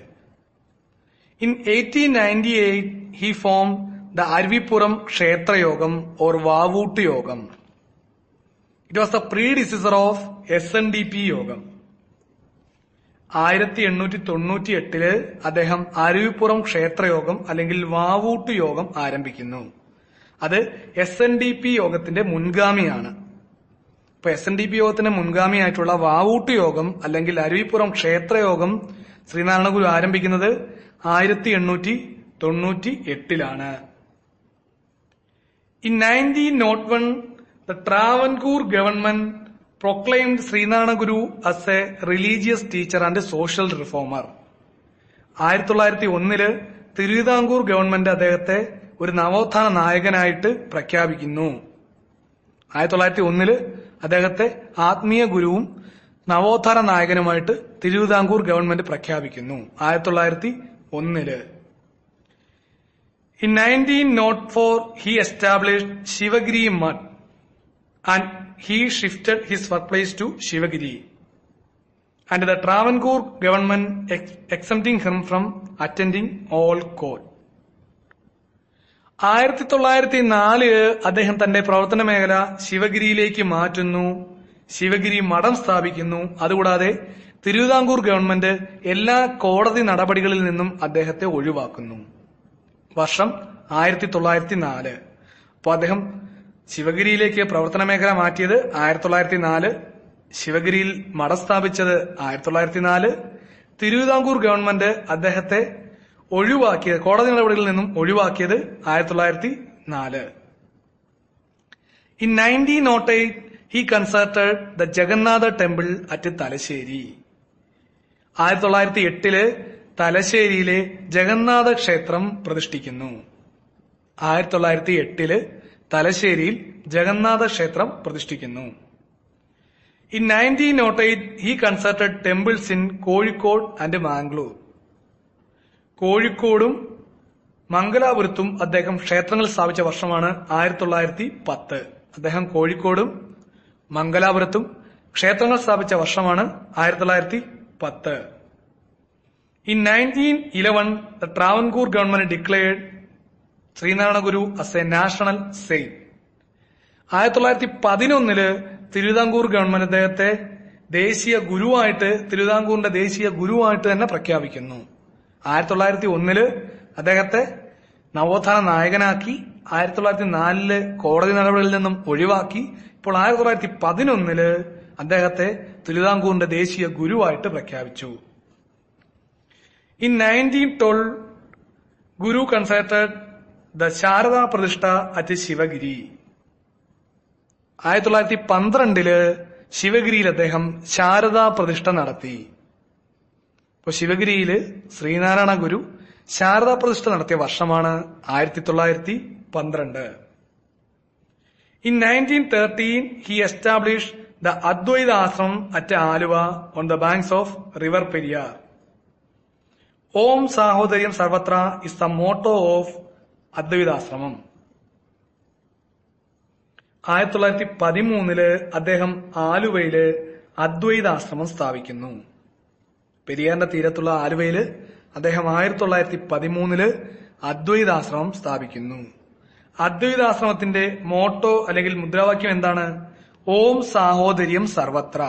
In 1898 he formed the Aruvipuram Kshetra Yogam or Vavuttu Yogam. It was the predecessor of SNDP Yogam. 1898 അദ്ദേഹം അരുവിപ്പുറം ക്ഷേത്രയോഗം അല്ലെങ്കിൽ വാവൂട്ട് യോഗം ആരംഭിക്കുന്നു. അത് SNDP യോഗത്തിന്റെ മുൻഗാമിയാണ്. ഇപ്പൊ SNDP യോഗത്തിന്റെ മുൻഗാമിയായിട്ടുള്ള വാവൂട്ട് യോഗം അല്ലെങ്കിൽ അരുവിപ്പുറം ക്ഷേത്രയോഗം ശ്രീനാരായണ ഗുരു ആരംഭിക്കുന്നത് 1898. In 1901, the Travancore government proclaimed Srinarayana Guru as a religious teacher and a social reformer. 1901 Thiruvithamkoor government അദ്ദേഹത്തെ ഒരു നവോത്ഥാന നായകനായിട്ട് പ്രഖ്യാപിക്കുന്നു. 1901 അദ്ദേഹത്തെ ആത്മീയ ഗുരുവും നവോത്ഥാന നായകനുമായിട്ട് തിരുവിതാംകൂർ ഗവൺമെന്റ് പ്രഖ്യാപിക്കുന്നു. 1901. In 1904 he established Shivagiri Mutt and he shifted his workplace to Shivagiri. And the Travancore government exempting him from attending all court. 1904 അദ്ദേഹം തന്റെ പ്രവർത്തന മേഖല ശിവഗിരിയിലേക്ക് മാറ്റുന്നു. ശിവഗിരി മഠം സ്ഥാപിക്കുന്നു. അതുകൂടാതെ തിരുവിതാംകൂർ ഗവൺമെന്റ് എല്ലാ കോടതി നടപടികളിൽ നിന്നും അദ്ദേഹത്തെ ഒഴിവാക്കുന്നു. വർഷം 1904. അപ്പൊ അദ്ദേഹം ശിവഗിരിയിലേക്ക് പ്രവർത്തന മേഖല മാറ്റിയത് 1904, ശിവഗിരിയിൽ മഠം സ്ഥാപിച്ചത് 1904. തിരുവിതാംകൂർ ഗവൺമെന്റ് അദ്ദേഹത്തെ ഒഴിവാക്കിയത്, കോടതി നടപടികളിൽ നിന്നും ഒഴിവാക്കിയത് 1904. In 1908, he constructed the Jagannatha temple at Thalassery. 1908 തലശ്ശേരിയിലെ ജഗന്നാഥ ക്ഷേത്രം പ്രതിഷ്ഠിക്കുന്നു. 1908 തലശ്ശേരിയിൽ ജഗന്നാഥ ക്ഷേത്രം പ്രതിഷ്ഠിക്കുന്നു. In 1908, he constructed temples in Kozhikode and Mangalore. കോഴിക്കോടും മംഗലാപുരത്തും അദ്ദേഹം ക്ഷേത്രങ്ങൾ സ്ഥാപിച്ച വർഷമാണ് 1910. അദ്ദേഹം കോഴിക്കോടും മംഗലാപുരത്തും ക്ഷേത്രങ്ങൾ സ്ഥാപിച്ച വർഷമാണ് 1910. In 1911, the Travancore government declared Sree Narayana Guru as a national saint. 1911 Thiruvithamkoor government അദ്ദേഹത്തെ തിരുവിതാംകൂറിന്റെ ദേശീയ ഗുരുവായിട്ട് തന്നെ പ്രഖ്യാപിക്കുന്നു. 1901 അദ്ദേഹത്തെ നവോത്ഥാന നായകനാക്കി. 1904 കോടതി നടപടികളിൽ നിന്നും ഒഴിവാക്കി. ഇപ്പോൾ 1911 അദ്ദേഹത്തെ തിരുവിതാംകൂറിന്റെ ദേശീയ ഗുരുവായിട്ട് പ്രഖ്യാപിച്ചു. In 1912, Guru constructed the Saradha പ്രതിഷ്ഠ at ശിവഗിരി. 1912 ശിവഗിരിയിൽ അദ്ദേഹം ശാരദാ പ്രതിഷ്ഠ നടത്തി. ഇപ്പൊ ശിവഗിരിയില് ശ്രീനാരായണ ഗുരു ശാരദാ പ്രതിഷ്ഠ നടത്തിയ വർഷമാണ് 1912. In 1913, he established the Advaita Ashram at Aluva on the banks of River Periyar. Om Sahodaryam Sarvatra is the motto of Advaita Ashramam. 1913 അദ്ദേഹം ആലുവയില് അദ്വൈത ആശ്രമം സ്ഥാപിക്കുന്നു. പെരിയാറിന്റെ തീരത്തുള്ള ആലുവയില് അദ്ദേഹം 1913 അദ്വൈതാശ്രമം സ്ഥാപിക്കുന്നു. അദ്വൈതാശ്രമത്തിന്റെ മോട്ടോ അല്ലെങ്കിൽ മുദ്രാവാക്യം എന്താണ്? ഓം സാഹോദര്യം സർവത്ര.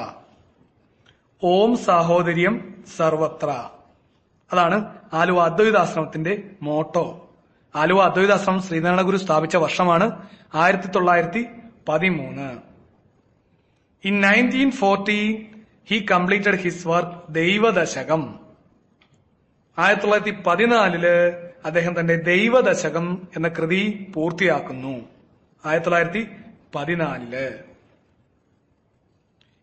ഓം സാഹോദര്യം സർവത്ര. അതാണ് ആലുവ അദ്വൈതാശ്രമത്തിന്റെ മോട്ടോ. ആലുവ അദ്വൈതാശ്രമം ശ്രീനാരായണ ഗുരു സ്ഥാപിച്ച വർഷമാണ് 1913. In 1940, he completed his work Daivadasakam. 1914 അദ്ദേഹം തന്റെ ദൈവദശകം എന്ന കൃതി പൂർത്തിയാക്കുന്നു. 1914.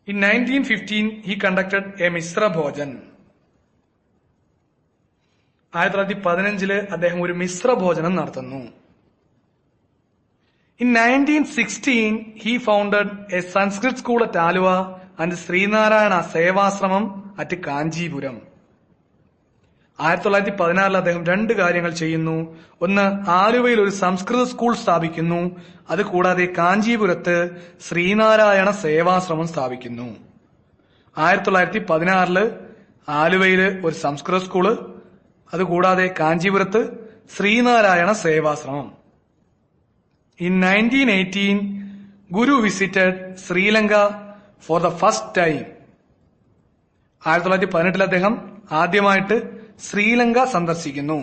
In 1915, he conducted a Mishra Bhojan. 1915 അദ്ദേഹം ഒരു മിശ്ര ഭോജനം നടത്തുന്നു. In 1916, he founded a Sanskrit school at Aluva and Sreenarayana Sevashram at Kanchipuram. 1916 അദ്ദേഹം രണ്ട് കാര്യങ്ങൾ ചെയ്യുന്നു. ഒന്ന്, ആലുവയിൽ ഒരു സംസ്കൃത സ്കൂൾ സ്ഥാപിക്കുന്നു. അതുകൂടാതെ കാഞ്ചീപുരത്ത് ശ്രീനാരായണ സേവാശ്രമം സ്ഥാപിക്കുന്നു. 1916 ആലുവയില് ഒരു സംസ്കൃത സ്കൂള്, അതുകൂടാതെ കാഞ്ചീപുരത്ത് ശ്രീനാരായണ സേവാശ്രമം. In 1918, Guru visited Sri Lanka for the first time. 1918 അദ്ദേഹം ആദ്യമായിട്ട് ശ്രീലങ്ക സന്ദർശിക്കുന്നു.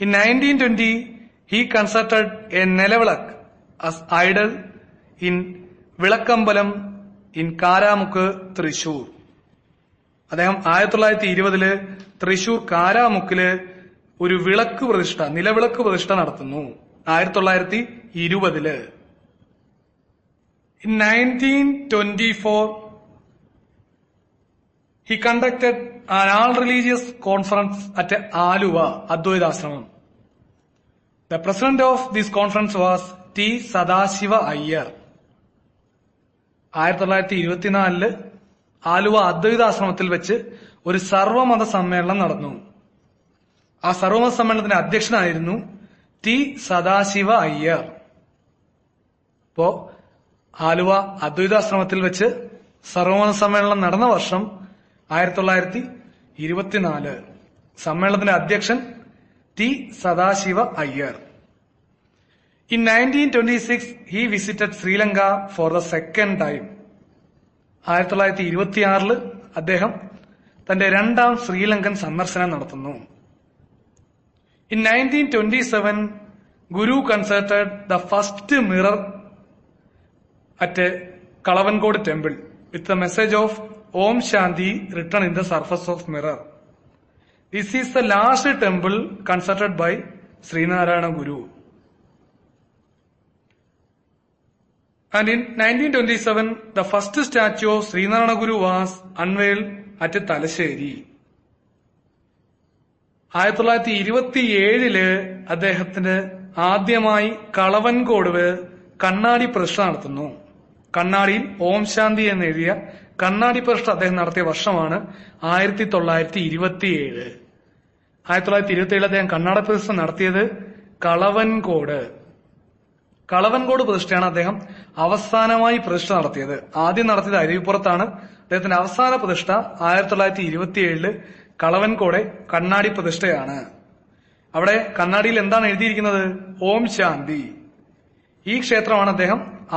In 1920, he constructed a നിലവിളക്ക് as idol in വിളക്കമ്പലം in കാരാമുക്ക്, Thrissur. അദ്ദേഹം 1920 തൃശൂർ കാരാമുക്കില് ഒരു നിലവിളക്ക് പ്രതിഷ്ഠ നടത്തുന്നു. 1920. In 1924, he conducted an all-religious conference at Aluva, Advaitashramam. The president of this conference was T. Sadashiva Iyer. 1924 Aluva അദ്വൈതാശ്രമത്തിൽ വെച്ച് ഒരു സർവമത സമ്മേളനം നടന്നു. ആ സർവമത സമ്മേളനത്തിന്റെ അധ്യക്ഷനായിരുന്നു ടി സദാശിവ അയ്യർ. അപ്പോ ആലുവ അദ്വൈതാശ്രമത്തിൽ വെച്ച് സർവമത സമ്മേളനം നടന്ന വർഷം 1924. സമ്മേളനത്തിന്റെ അധ്യക്ഷൻ T Sadashiva Iyer. In 1926, he visited Sri Lanka for the second time. 1926 അദ്ദേഹം തന്റെ രണ്ടാം ശ്രീലങ്കൻ സന്ദർശനം നടത്തുന്നു. In 1927, Guru constructed the first mirror at Kalavankodu temple with the message of Om Shanti written in the surface of mirror. This is the last temple constructed by Srinarayana Guru. And in 1927, the first statue of Srinarayana Guru was unveiled at Talasheri. 1927 അദ്ദേഹത്തിന് ആദ്യമായി കളവൻകോട് കണ്ണാടി പ്രതിഷ്ഠ നടത്തുന്നു. കണ്ണാടിയിൽ ഓം ശാന്തി എന്നെഴുതിയ കണ്ണാടി പ്രതിഷ്ഠ അദ്ദേഹം നടത്തിയ വർഷമാണ് 1927. 1927 അദ്ദേഹം കണ്ണാടി പ്രതിഷ്ഠ നടത്തിയത് കളവൻകോട് പ്രതിഷ്ഠയാണ് അദ്ദേഹം അവസാനമായി പ്രതിഷ്ഠ നടത്തിയത്. ആദ്യം നടത്തിയത് അരുവിപ്പുറത്താണ്. അദ്ദേഹത്തിന്റെ അവസാന പ്രതിഷ്ഠ 1927 കളവൻകോടെ കണ്ണാടി പ്രതിഷ്ഠയാണ്. അവിടെ കണ്ണാടിയിൽ എന്താണ് എഴുതിയിരിക്കുന്നത്? ഓം ശാന്തി. ഈ ക്ഷേത്രമാണ്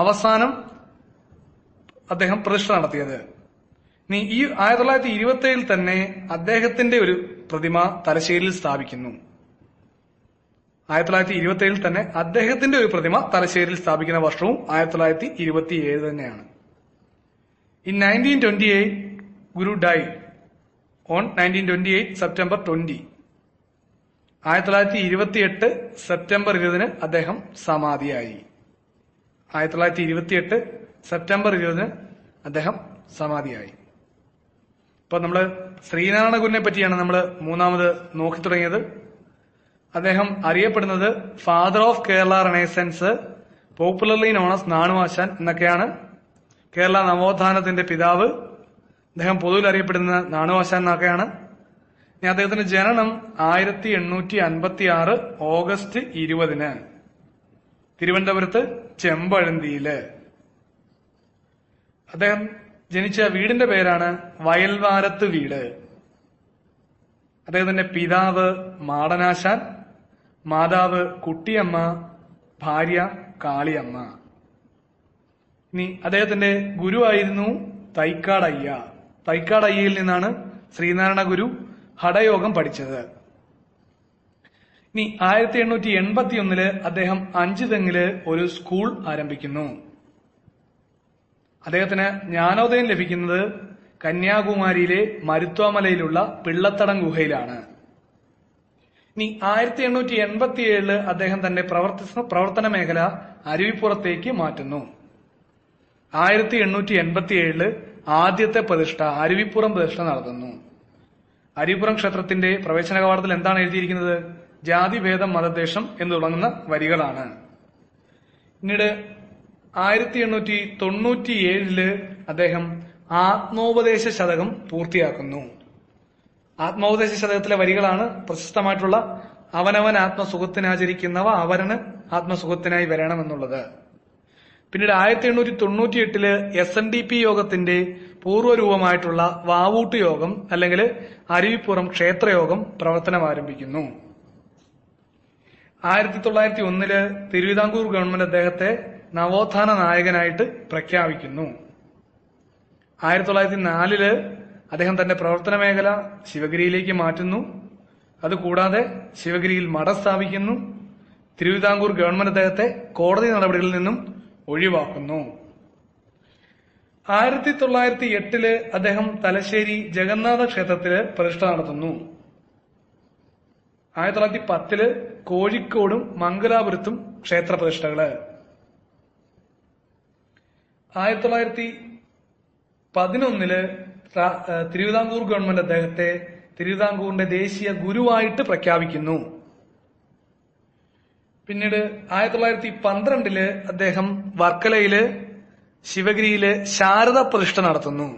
അവസാനം അദ്ദേഹം പ്രതിഷ്ഠ നടത്തിയത്. ഈ 1927 തന്നെ അദ്ദേഹത്തിന്റെ ഒരു പ്രതിമ തലശ്ശേരിയിൽ സ്ഥാപിക്കുന്നു. 1927 തന്നെ അദ്ദേഹത്തിന്റെ ഒരു പ്രതിമ തലശ്ശേരിയിൽ സ്ഥാപിക്കുന്ന വർഷവും 1927 തന്നെയാണ്. In 1928, Guru died on 1928 September 20. 1928 September 20 അദ്ദേഹം സമാധിയായി. 1928 സെപ്റ്റംബർ 20 അദ്ദേഹം സമാധിയായി. ഇപ്പൊ നമ്മള് ശ്രീനാരായണ ഗുരുവിനെ പറ്റിയാണ് നമ്മൾ മൂന്നാമത് നോക്കി തുടങ്ങിയത്. അദ്ദേഹം അറിയപ്പെടുന്നത് father of Kerala renaissance, popularly known as Nanu Asan എന്നൊക്കെയാണ്. കേരള നവോത്ഥാനത്തിന്റെ പിതാവ്, അദ്ദേഹം പൊതുവിൽ അറിയപ്പെടുന്ന നാണുവാശാൻ എന്നൊക്കെയാണ്. ഇനി അദ്ദേഹത്തിന്റെ ജനനം 1856 ഓഗസ്റ്റ് 20 തിരുവനന്തപുരത്ത് ചെമ്പഴന്തിയില്. അദ്ദേഹം ജനിച്ച വീടിന്റെ പേരാണ് വയൽവാരത്ത് വീട്. അദ്ദേഹത്തിന്റെ പിതാവ് മാടനാശാൻ, മാതാവ് കുട്ടിയമ്മ, ഭാര്യ കാളിയമ്മ. ഇനി അദ്ദേഹത്തിന്റെ ഗുരുവായിരുന്നു തൈക്കാടയ്യ. തൈക്കാടയ്യയിൽ നിന്നാണ് ശ്രീനാരായണ ഗുരു ഹഠയോഗം പഠിച്ചത്. ഇനി 1881 അദ്ദേഹം അഞ്ചുതെങ്ങില് ഒരു സ്കൂൾ ആരംഭിക്കുന്നു. അദ്ദേഹത്തിന് ജ്ഞാനോദയം ലഭിക്കുന്നത് കന്യാകുമാരിയിലെ മരുത്വാമലയിലുള്ള പിള്ളത്തടം ഗുഹയിലാണ്. ഇനി 1887 അദ്ദേഹം തന്റെ പ്രവർത്തന മേഖല അരുവിപ്പുറത്തേക്ക് മാറ്റുന്നു. 1887 ആദ്യത്തെ പ്രതിഷ്ഠ അരുവിപ്പുറം പ്രതിഷ്ഠ നടത്തുന്നു. അരുവിപ്പുറം ക്ഷേത്രത്തിന്റെ പ്രവേശന കവാടത്തിൽ എന്താണ് എഴുതിയിരിക്കുന്നത്? ജാതിഭേദം മതദ്വേഷം എന്ന് തുടങ്ങുന്ന വരികളാണ്. പിന്നീട് 1897 അദ്ദേഹം ആത്മോപദേശ ശതകം പൂർത്തിയാക്കുന്നു. ആത്മോപദേശ ശതകത്തിലെ വരികളാണ് പ്രശസ്തമായിട്ടുള്ള അവനവൻ ആത്മസുഖത്തിനാചരിക്കുന്നവ അവരന് ആത്മസുഖത്തിനായി വരണമെന്നുള്ളത്. പിന്നീട് 1898 SNDP യോഗത്തിന്റെ പൂർവ്വരൂപമായിട്ടുള്ള വാവൂട്ട് യോഗം അല്ലെങ്കിൽ അരുവിപ്പുറം ക്ഷേത്രയോഗം പ്രവർത്തനം ആരംഭിക്കുന്നു. 1901 തിരുവിതാംകൂർ ഗവൺമെന്റ് അദ്ദേഹത്തെ നവോത്ഥാന നായകനായിട്ട് പ്രഖ്യാപിക്കുന്നു. 1904 അദ്ദേഹം തന്റെ പ്രവർത്തന മേഖല ശിവഗിരിയിലേക്ക് മാറ്റുന്നു. അതുകൂടാതെ ശിവഗിരിയിൽ മഠം സ്ഥാപിക്കുന്നു. തിരുവിതാംകൂർ ഗവൺമെന്റ് അദ്ദേഹത്തെ കോടതി നടപടികളിൽ നിന്നും ഒഴിവാക്കുന്നു. 1908 അദ്ദേഹം തലശ്ശേരി ജഗന്നാഥ ക്ഷേത്രത്തില് പ്രതിഷ്ഠ നടത്തുന്നു. 1910 കോഴിക്കോടും മംഗലാപുരത്തും ക്ഷേത്ര പ്രതിഷ്ഠകള്. 1911 തിരുവിതാംകൂർ ഗവൺമെന്റ് അദ്ദേഹത്തെ തിരുവിതാംകൂറിന്റെ ദേശീയ ഗുരുവായിട്ട് പ്രഖ്യാപിക്കുന്നു. പിന്നീട് 1912 അദ്ദേഹം വർക്കലയില് ശിവഗിരിയില് ശാരദ പ്രതിഷ്ഠ നടത്തുന്നു.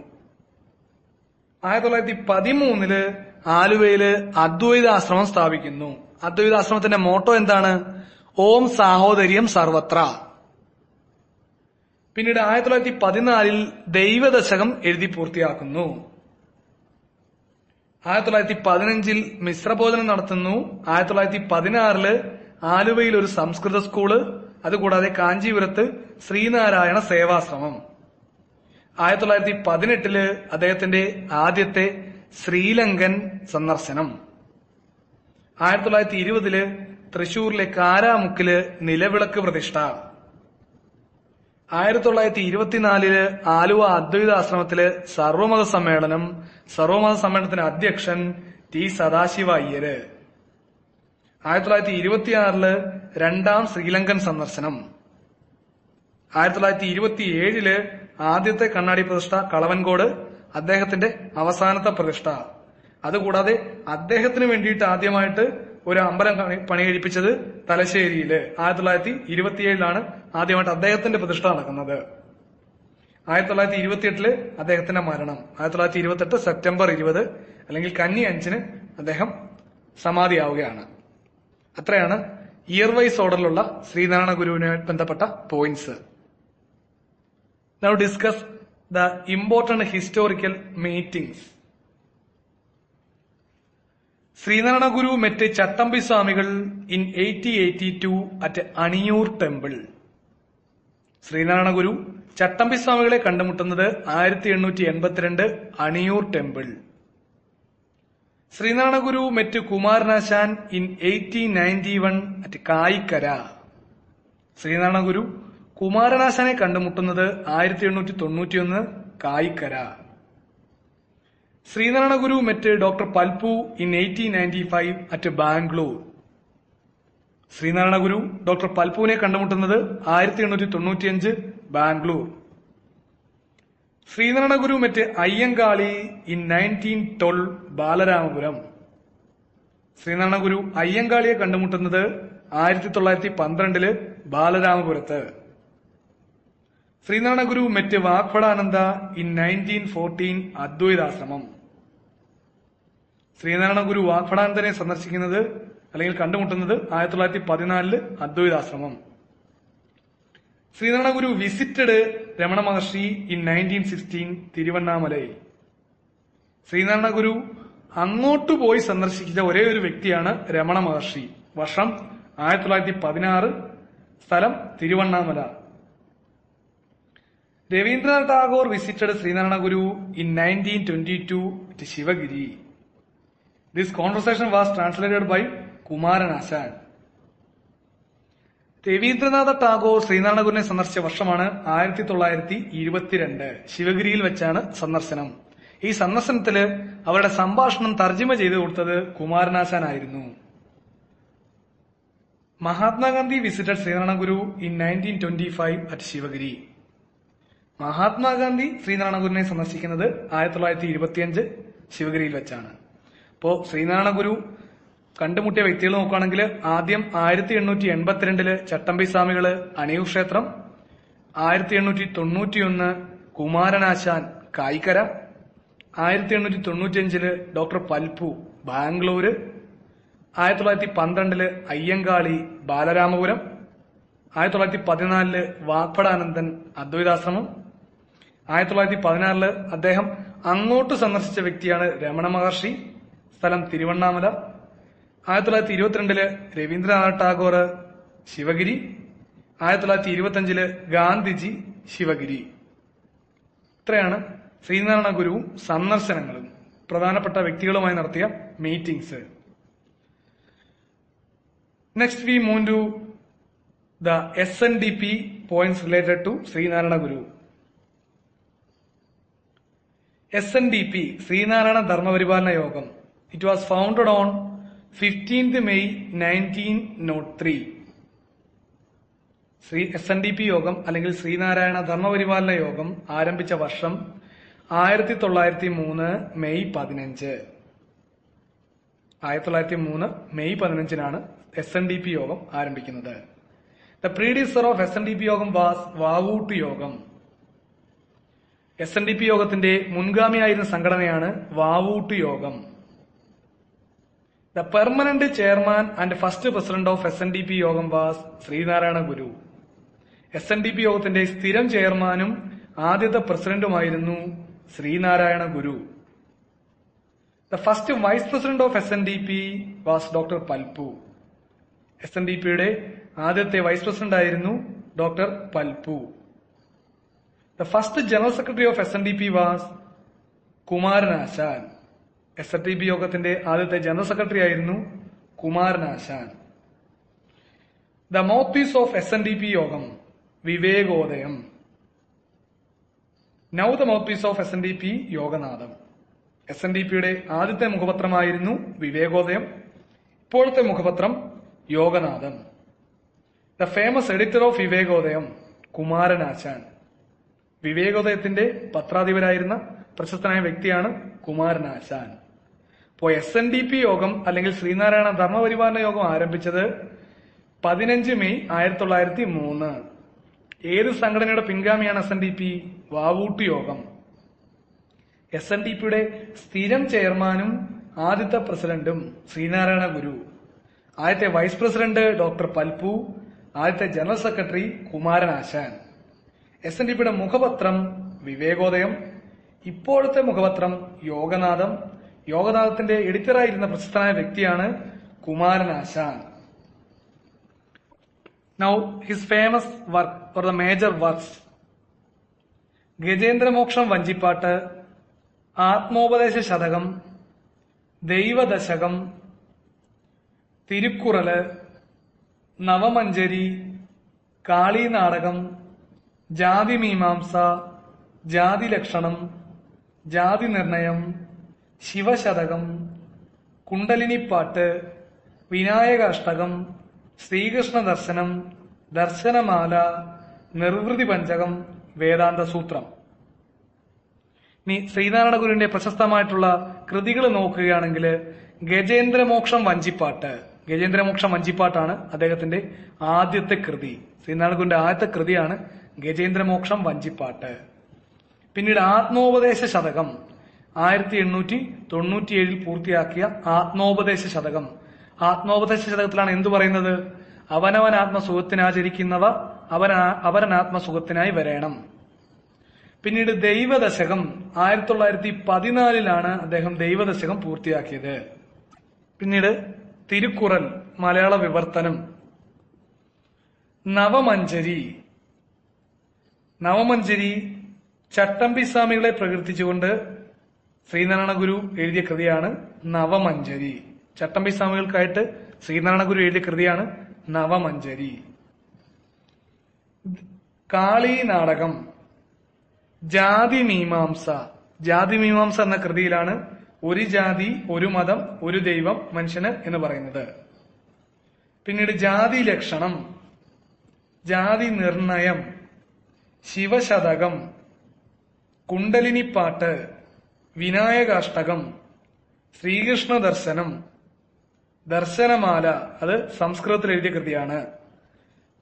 1913 ആലുവയില് അദ്വൈതാശ്രമം സ്ഥാപിക്കുന്നു. അദ്വൈതാശ്രമത്തിന്റെ മോട്ടോ എന്താണ്? ഓം സാഹോദര്യം സർവത്ര. പിന്നീട് 1914 ദൈവദശകം എഴുതി പൂർത്തിയാക്കുന്നു. 1915 മിശ്രഭോജനം നടത്തുന്നു. 1916 ആലുവയിൽ ഒരു സംസ്കൃത സ്കൂള്, അതുകൂടാതെ കാഞ്ചീപുരത്ത് ശ്രീനാരായണ സേവാശ്രമം. 1918 അദ്ദേഹത്തിന്റെ ആദ്യത്തെ ശ്രീലങ്കൻ സന്ദർശനം. 1920 തൃശൂരിലെ കാരാമുക്കില് നിലവിളക്ക് പ്രതിഷ്ഠ. 1924 ആലുവ അദ്വൈതാശ്രമത്തില് സർവമത സമ്മേളനം. സർവമത സമ്മേളനത്തിന്റെ അധ്യക്ഷൻ ടി സദാശിവ അയ്യര്. 1926 രണ്ടാം ശ്രീലങ്കൻ സന്ദർശനം. 1927 ആദ്യത്തെ കണ്ണാടി പ്രതിഷ്ഠ കളവൻകോട്, അദ്ദേഹത്തിന്റെ അവസാനത്തെ പ്രതിഷ്ഠ. അതുകൂടാതെ അദ്ദേഹത്തിന് വേണ്ടിയിട്ട് ആദ്യമായിട്ട് ഒരു അമ്പലം പണികഴിപ്പിച്ചത് തലശ്ശേരിയില് 1927 ആദ്യമായിട്ട് അദ്ദേഹത്തിന്റെ പ്രതിഷ്ഠ നടക്കുന്നത്. 1928 അദ്ദേഹത്തിന്റെ മരണം. 1928 സെപ്റ്റംബർ 20 അല്ലെങ്കിൽ കന്നി 5 അദ്ദേഹം സമാധിയാവുകയാണ്. അത്രയാണ് ഇയർ വൈസ് ഓർഡറിലുള്ള ശ്രീനാരായണ ഗുരുവിനുമായി ബന്ധപ്പെട്ട points. Now discuss the important historical meetings. Sree Narayana Guru met Chattampi Swamikal in 1882 at Aniyoor temple. Sree Narayana Guru Chattampi സ്വാമികളെ കണ്ടുമുട്ടുന്നത് 1882 Aniyoor temple. Sree Narayana Guru met Kumaranasan in 1891 at Kayikkara. Sree Narayana Guru കുമാരനാശാനെ കണ്ടുമുട്ടുന്നത് 1891 Kayikkara. Sree Narayana Guru met doctor Palpu in 1895 at Bangalore. Sree Narayana Guru doctor പൽപുവിനെ കണ്ടുമുട്ടുന്നത് 1895 ബാംഗ്ലൂർ. Sree Narayana Guru met Ayyankali in 1912 Balaramapuram. ശ്രീനാരായണ ഗുരു അയ്യങ്കാളിയെ കണ്ടുമുട്ടുന്നത് 1912 ബാലരാമപുരത്ത്. Sree Narayana Guru met Vagbhatananda in 1914 Advaitashramam. ശ്രീനാരായണ ഗുരു വാഗ്ഭടാനന്ദനെ സന്ദർശിക്കുന്നത് അല്ലെങ്കിൽ കണ്ടുമുട്ടുന്നത് 1914 അദ്വൈതാശ്രമം. Sree Narayana Guru visited Ramana Maharshi in 1916 Tiruvannamalai. ശ്രീനാരായണ ഗുരു അങ്ങോട്ട് പോയി സന്ദർശിച്ച ഒരേ ഒരു വ്യക്തിയാണ് രമണ മഹർഷി. വർഷം 1916, സ്ഥലം Tiruvannamalai. Rabindranath Tagore visited Sree Narayana Guru in 1922 at Sivagiri. This conversation was translated by Kumaranasan. Rabindranath Tagore Sree Narayana ഗുരുവിനെ സന്ദർശിച്ച വർഷമാണ് 1922. ശിവഗിരിയിൽ വെച്ചാണ് സന്ദർശനം. ഈ സന്ദർശനത്തില് അവരുടെ സംഭാഷണം തർജ്ജിമ ചെയ്തു കൊടുത്തത് കുമാരനാശാൻ ആയിരുന്നു. Mahatma Gandhi visited Sree Narayana Guru in 1925 at Sivagiri. Mahatma Gandhi Sree Narayana ഗുരുവിനെ സന്ദർശിക്കുന്നത് 1925 ശിവഗിരിയിൽ വെച്ചാണ്. അപ്പോ ശ്രീനാരായണ ഗുരു കണ്ടുമുട്ടിയ വ്യക്തികൾ നോക്കുകയാണെങ്കിൽ ആദ്യം 1882 ചട്ടമ്പി സ്വാമികള് അണിയൂർ ക്ഷേത്രം, 1891 കുമാരനാശാൻ കായിക്കര, 1895 ഡോക്ടർ പൽപു ബാംഗ്ലൂര്, 1912 അയ്യങ്കാളി ബാലരാമപുരം, 1914 വാഗ്ഭടാനന്ദൻ അദ്വൈതാശ്രമം, 1916 അദ്ദേഹം അങ്ങോട്ട് സന്ദർശിച്ച വ്യക്തിയാണ് രമണ മഹർഷി, സ്ഥലം തിരുവണ്ണാമല, 1922 രവീന്ദ്രനാഥ് ടാഗോർ ശിവഗിരി, 1925 ഗാന്ധിജി ശിവഗിരി. ഇത്രയാണ് ശ്രീനാരായണ ഗുരു സന്ദർശനങ്ങളും പ്രധാനപ്പെട്ട വ്യക്തികളുമായി നടത്തിയ meetings. Next we move to the SNDP points related to Sree Narayana Guru. SNDP Sree Narayana Dharma Paripalana Yogam. It was founded on 15th May 1903. SNDP യോഗം അല്ലെങ്കിൽ ശ്രീനാരായണ ധർമ്മപരിപാലന യോഗം ആരംഭിച്ച വർഷം 1903 മെയ് 15. 1903 മെയ് 15 SNDP യോഗം ആരംഭിക്കുന്നത്. ദ പ്രീഡിസർ ഓഫ് SNDP യോഗം വാസ് വാവൂട്ട് യോഗം. SNDP യോഗത്തിന്റെ മുൻഗാമിയായിരുന്ന സംഘടനയാണ് വാവൂട്ട് യോഗം. The permanent chairman and first president of SNDP യോഗം was ശ്രീനാരായണ ഗുരു. SNDP യോഗത്തിന്റെ സ്ഥിരം ചെയർമാനും ആദ്യത്തെ പ്രസിഡന്റുമായിരുന്നു ശ്രീനാരായണ ഗുരു. The first vice president of SNDP was Dr. Palpu. SNDPയുടെ ആദ്യത്തെ വൈസ് പ്രസിഡന്റ് ആയിരുന്നു doctor Palpu. The first general secretary of SNDP was Kumaranasan. SNDP യോഗത്തിന്റെ ആദ്യത്തെ ജനറൽ സെക്രട്ടറി ആയിരുന്നു Kumaranasan. The mouthpiece of SNDP Yogam Vivekodayam. Now the mouthpiece of SNDP Yoganadam. SNDPയുടെ ആദ്യത്തെ മുഖപത്രമായിരുന്നു വിവേകോദയം. ഇപ്പോഴത്തെ മുഖപത്രം Yoganadam. The famous editor of Vivekodayam Kumaranasan. വിവേകോദയത്തിന്റെ പത്രാധിപരായിരുന്ന പ്രശസ്തനായ വ്യക്തിയാണ് കുമാരനാശാൻ. അപ്പോൾ SNDP യോഗം അല്ലെങ്കിൽ ശ്രീനാരായണ ധർമ്മപരിപാലന യോഗം ആരംഭിച്ചത് 15 മെയ് 1903. ഏത് സംഘടനയുടെ പിൻഗാമിയാണ് SNDP? വാവൂട്ടി യോഗം. SNDPയുടെ സ്ഥിരം ചെയർമാനും ആദ്യത്തെ പ്രസിഡന്റും ശ്രീനാരായണ ഗുരു. ആദ്യത്തെ വൈസ് പ്രസിഡന്റ് ഡോക്ടർ പൽപു. ആദ്യത്തെ ജനറൽ സെക്രട്ടറി കുമാരനാശാൻ. SNDPയുടെ മുഖപത്രം വിവേകോദയം. ഇപ്പോഴത്തെ മുഖപത്രം യോഗനാഥം. യോഗനാഥത്തിന്റെ എഡിറ്ററായിരുന്ന പ്രശസ്തനായ വ്യക്തിയാണ് Kumaranasan. Now his famous work or the major works: ഗജേന്ദ്രമോക്ഷം വഞ്ചിപ്പാട്ട്, ആത്മോപദേശ ശതകം, ദൈവദശകം, തിരുക്കുറല്, നവമഞ്ജരി, കാളീനാടകം, ജാതിമീമാംസ, ജാതിലക്ഷണം, ജാതിനിർണയം, ശിവശതകം, കുണ്ടലിനിപ്പാട്ട്, വിനായകാഷ്ടകം, ശ്രീകൃഷ്ണ ദർശനം, ദർശനമാല, നിർവൃതി പഞ്ചകം, വേദാന്ത സൂത്രം. ഇനി ശ്രീനാരായണ ഗുരുവിന്റെ പ്രശസ്തമായിട്ടുള്ള കൃതികൾ നോക്കുകയാണെങ്കിൽ ഗജേന്ദ്രമോക്ഷം വഞ്ചിപ്പാട്ട്. ഗജേന്ദ്രമോക്ഷം വഞ്ചിപ്പാട്ടാണ് അദ്ദേഹത്തിന്റെ ആദ്യത്തെ കൃതി. ശ്രീനാരായണ ഗുരുവിന്റെ ആദ്യത്തെ കൃതിയാണ് ഗജേന്ദ്രമോക്ഷം വഞ്ചിപ്പാട്ട്. പിന്നീട് ആത്മോപദേശ ശതകം 1897 പൂർത്തിയാക്കിയ ആത്മോപദേശ ശതകം. ആത്മോപദേശ ശതകത്തിലാണ് എന്തു പറയുന്നത്? അവനവൻ ആത്മസുഖത്തിനാചരിക്കുന്നവ അവനാത്മസുഖത്തിനായി വരേണം. പിന്നീട് ദൈവദശകം 1914 അദ്ദേഹം ദൈവദശകം പൂർത്തിയാക്കിയത്. പിന്നീട് തിരുക്കുറൽ മലയാള വിവർത്തനം. നവമഞ്ജരി ചട്ടമ്പി സ്വാമികളെ പ്രകീർത്തിച്ചുകൊണ്ട് ശ്രീനാരായണ ഗുരു എഴുതിയ കൃതിയാണ് നവമഞ്ജരി. ചട്ടമ്പി സ്വാമികൾക്കായിട്ട് ശ്രീനാരായണ ഗുരു എഴുതിയ കൃതിയാണ് നവമഞ്ജരി. കാളീ നാടകം, ജാതിമീമാംസ. ജാതിമീമാംസ എന്ന കൃതിയിലാണ് ഒരു ജാതി, ഒരു മതം, ഒരു ദൈവം, മനുഷ്യന് എന്ന് പറയുന്നത്. പിന്നീട് ജാതി ലക്ഷണം, ജാതി നിർണയം, ശിവശതകം, കുണ്ടലിനിപ്പാട്ട്, വിനായകാഷ്ടകം, ശ്രീകൃഷ്ണ ദർശനം, ദർശനമാല, അത് സംസ്കൃതത്തിൽ എഴുതിയ കൃതിയാണ്,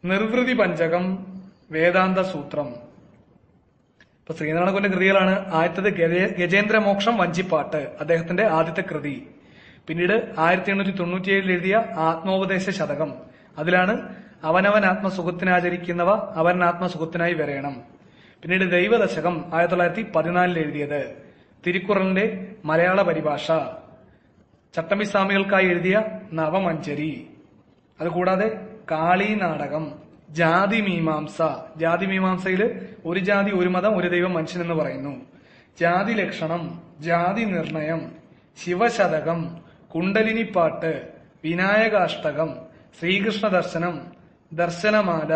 നിർവൃതി പഞ്ചകം, വേദാന്ത സൂത്രം. ഇപ്പൊ ശ്രീനാരായണ ഗുരുവിന്റെ കൃതികളാണ്. ആദ്യത്തത് ഗജേന്ദ്രമോക്ഷം വഞ്ചിപ്പാട്ട്, അദ്ദേഹത്തിന്റെ ആദ്യത്തെ കൃതി. പിന്നീട് 1897 എഴുതിയ ആത്മോപദേശ ശതകം. അതിലാണ് അവനവൻ ആത്മസുഖത്തിനാചരിക്കുന്നവ അവൻ ആത്മസുഖത്തിനായി വരേണം. പിന്നീട് ദൈവദശകം 1914 എഴുതിയത്. തിരുക്കുറലിന്റെ മലയാള പരിഭാഷ. ചട്ടമ്പി സ്വാമികൾക്കായി എഴുതിയ നവമഞ്ജരി. അതുകൂടാതെ കാളീ നാടകം, ജാതിമീമാംസ. ജാതിമീമാംസയിൽ ഒരു ജാതി, ഒരു മതം, ഒരു ദൈവം, മനുഷ്യൻ എന്ന് പറയുന്നു. ജാതി ലക്ഷണം, ജാതി നിർണയം, ശിവശതകം, കുണ്ടലിനിപ്പാട്ട്, വിനായകാഷ്ടകം, ശ്രീകൃഷ്ണ ദർശനം, ദർശനമാല,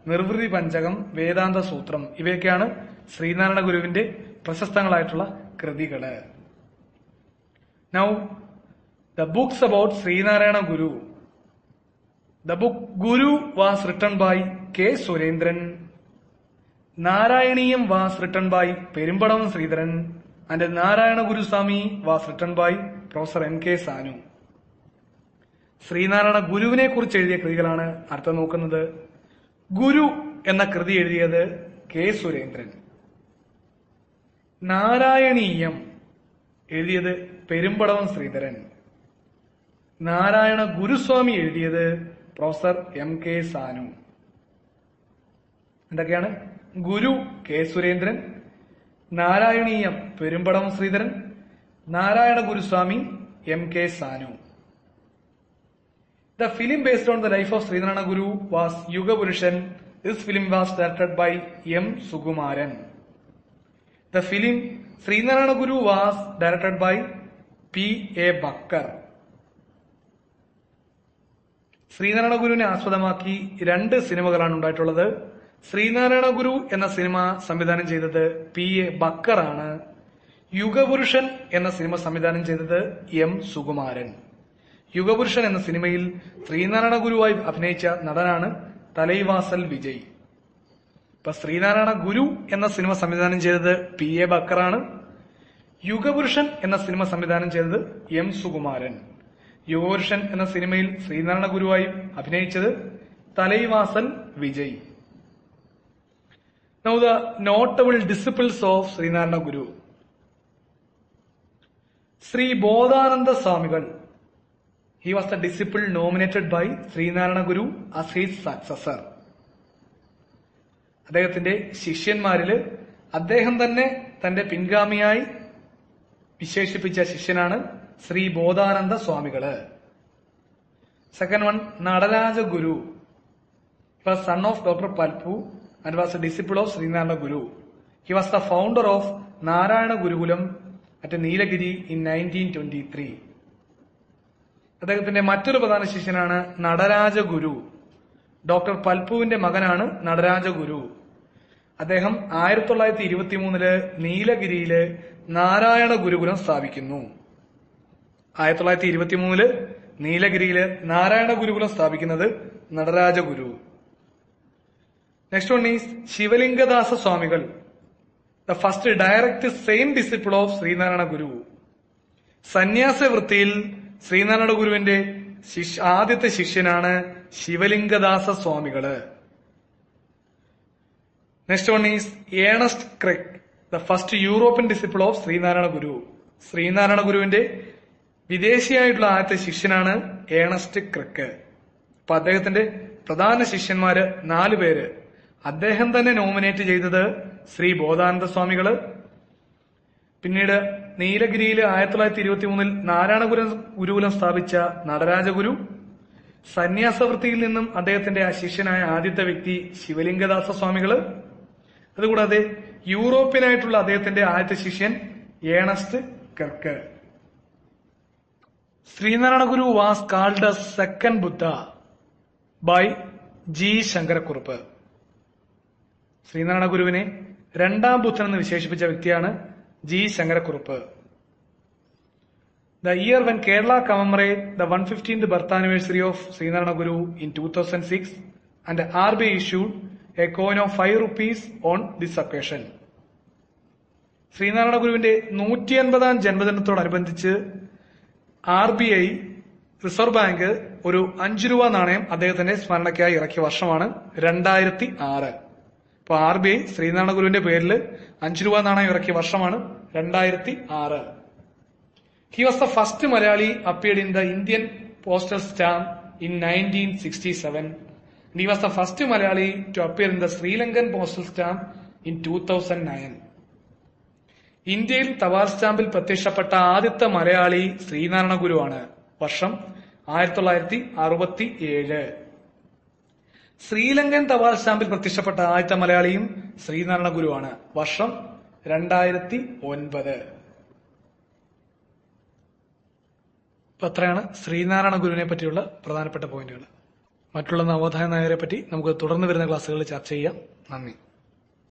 നിർവൃതി പഞ്ചകം, വേദാന്ത സൂത്രം. ഇവയൊക്കെയാണ് ശ്രീനാരായണ ഗുരുവിന്റെ പ്രശസ്തങ്ങളായിട്ടുള്ള കൃതികള്. Now the books about Srinarayana Guru. The book Guru was written by K. Surendran. Narayaniyam was written by Perumbadavam Sridharan, and Narayana Guru Swami was written by Professor M. K. Sanu. Sree Narayana ഗുരുവിനെ കുറിച്ച് എഴുതിയ കൃതികളാണ് അർത്ഥം നോക്കുന്നത്. ഗുരു എന്ന കൃതി എഴുതിയത് K Surendran. Narayaneeyam എഴുതിയത് പെരുമ്പടവം ശ്രീധരൻ. നാരായണ ഗുരുസ്വാമി എഴുതിയത് പ്രൊഫസർ എം കെ സാനു. എന്തൊക്കെയാണ്? Guru K Surendran, Narayaneeyam Perumbadavam Sreedharan, Narayana Guruswami M K Sanu. The film based on the life of Srinarayana Guru was Yuga Purushan. This film was directed by M. Sukumaran. The film Srinarayana Guru was directed by P. A. Bakkar. Sree Narayana ഗുരുവിനെ ആസ്പദമാക്കി 2 സിനിമകളാണ് ഉണ്ടായിട്ടുള്ളത്. ശ്രീനാരായണ ഗുരു എന്ന cinema സംവിധാനം ചെയ്തത് P A Backer ആണ്. യുഗപുരുഷൻ എന്ന cinema സംവിധാനം ചെയ്തത് എം സുകുമാരൻ. യുഗപുരുഷൻ എന്ന സിനിമയിൽ ശ്രീനാരായണ ഗുരുവായി അഭിനയിച്ച നടനാണ് തലൈവാസൽ വിജയ്. ഇപ്പൊ ശ്രീനാരായണ ഗുരു എന്ന സിനിമ സംവിധാനം ചെയ്തത് PA ബക്കറാണ്. യുഗപുരുഷൻ എന്ന സിനിമ സംവിധാനം ചെയ്തത് എം സുകുമാരൻ. യുഗപുരുഷൻ എന്ന സിനിമയിൽ ശ്രീനാരായണ ഗുരുവായി അഭിനയിച്ചത് Thalaivasal Vijay. Now the notable disciples of Sree Narayana ഗുരു. ശ്രീ ബോധാനന്ദ സ്വാമികൾ. He was the disciple nominated by Sreenarayana Guru as his successor. അദ്ദേഹത്തിന്റെ ശിഷ്യന്മാരില് അദ്ദേഹം തന്നെ തന്റെ പിൻഗാമിയായി വിശേഷിപ്പിച്ച ശിഷ്യനാണ് Sree Bodhananda Swamikal. Second one, Nataraja Guru. He was son of Dr. Palpu and was a disciple of Sree Narayana Guru. He was the founder of Narayana Gurukulam at Nilgiri in 1923. അദ്ദേഹത്തിന്റെ മറ്റൊരു പ്രധാന ശിഷ്യനാണ് നടരാജ ഗുരു. ഡോക്ടർ പൽപുവിന്റെ മകനാണ് നടരാജ ഗുരു. അദ്ദേഹം 1923 നീലഗിരിയില് നാരായണ ഗുരുകുലം സ്ഥാപിക്കുന്നു. 1923 നീലഗിരിയില് നാരായണ ഗുരുകുലം സ്ഥാപിക്കുന്നത് Nataraja Guru. Next one is Sivalingadasa Swamikal. The first direct same disciple of Sree Narayana Guru. സന്യാസ വൃത്തിയിൽ ശ്രീനാരായണ ഗുരുവിന്റെ ആദ്യത്തെ ശിഷ്യനാണ് Sivalingadasa Swamikal. Next one is Ernest Kirk. The first European disciple of Sree Narayana Guru. Sree Narayana ഗുരുവിന്റെ വിദേശിയായിട്ടുള്ള ആദ്യത്തെ ശിഷ്യനാണ് ഏണസ്റ്റ് ക്രിക്. അപ്പൊ അദ്ദേഹത്തിന്റെ പ്രധാന ശിഷ്യന്മാര് 4 പേര്. അദ്ദേഹം തന്നെ നോമിനേറ്റ് ചെയ്തത് ശ്രീ ബോധാനന്ദ സ്വാമികള്. പിന്നീട് നീലഗിരിയിൽ 1923 നാരായണ ഗുരുകുലം സ്ഥാപിച്ച നടരാജ ഗുരു. സന്യാസവൃത്തിയിൽ നിന്നും അദ്ദേഹത്തിന്റെ ശിഷ്യനായ ആദ്യത്തെ വ്യക്തി ശിവലിംഗദാസ സ്വാമികള്. അതുകൂടാതെ യൂറോപ്യനായിട്ടുള്ള അദ്ദേഹത്തിന്റെ ആദ്യത്തെ ശിഷ്യൻ Ernest Kirk. Sree Narayana Guru was called a second Buddha by G Sankara Kurup. Sree Narayana ഗുരുവിനെ രണ്ടാം ബുദ്ധൻ എന്ന് വിശേഷിപ്പിച്ച വ്യക്തിയാണ് G Sankara Kurup. The year when Kerala commemorated the 115th birth anniversary of Srinarayana Guru in 2006 and RBI issued a coin of 5 rupees on this occasion. Sree Narayana ഗുരുവിന്റെ 150ാം ജന്മദിനത്തോടനുബന്ധിച്ച് RBI reserve bank ഒരു 5 രൂപ നാണയം അദ്ദേഹത്തിന്റെ സ്മരണയ്ക്കായി ഇറക്കിയ വർഷമാണ് 2006. അപ്പൊ RBI ശ്രീനാരായണ ഗുരുവിന്റെ പേരിൽ 5 രൂപ നാണയം ഇറക്കിയ വർഷമാണ് 2006. He was the first Malayali appeared in the Indian postal stamp in 1967. And he was the first Malayali to appear in the Sri Lankan postal stamp in 2009. ഇന്ത്യയിൽ തപാൽ സ്റ്റാമ്പിൽ പ്രത്യക്ഷപ്പെട്ട ആദ്യത്തെ മലയാളി ശ്രീനാരായണ ഗുരുവാണ്. വർഷം 1967. ശ്രീലങ്കൻ തപാൽ സ്റ്റാമ്പിൽ പ്രത്യക്ഷപ്പെട്ട ആദ്യത്തെ മലയാളിയും ശ്രീനാരായണ ഗുരുവാണ്. വർഷം 2009. അത്രയാണ് ശ്രീനാരായണ ഗുരുവിനെ പറ്റിയുള്ള പ്രധാനപ്പെട്ട പോയിന്റുകൾ. മറ്റുള്ള നവോത്ഥാന നായകരെ പറ്റി നമുക്ക് തുടർന്ന് വരുന്ന ക്ലാസ്സുകളിൽ ചർച്ച ചെയ്യാം. നന്ദി.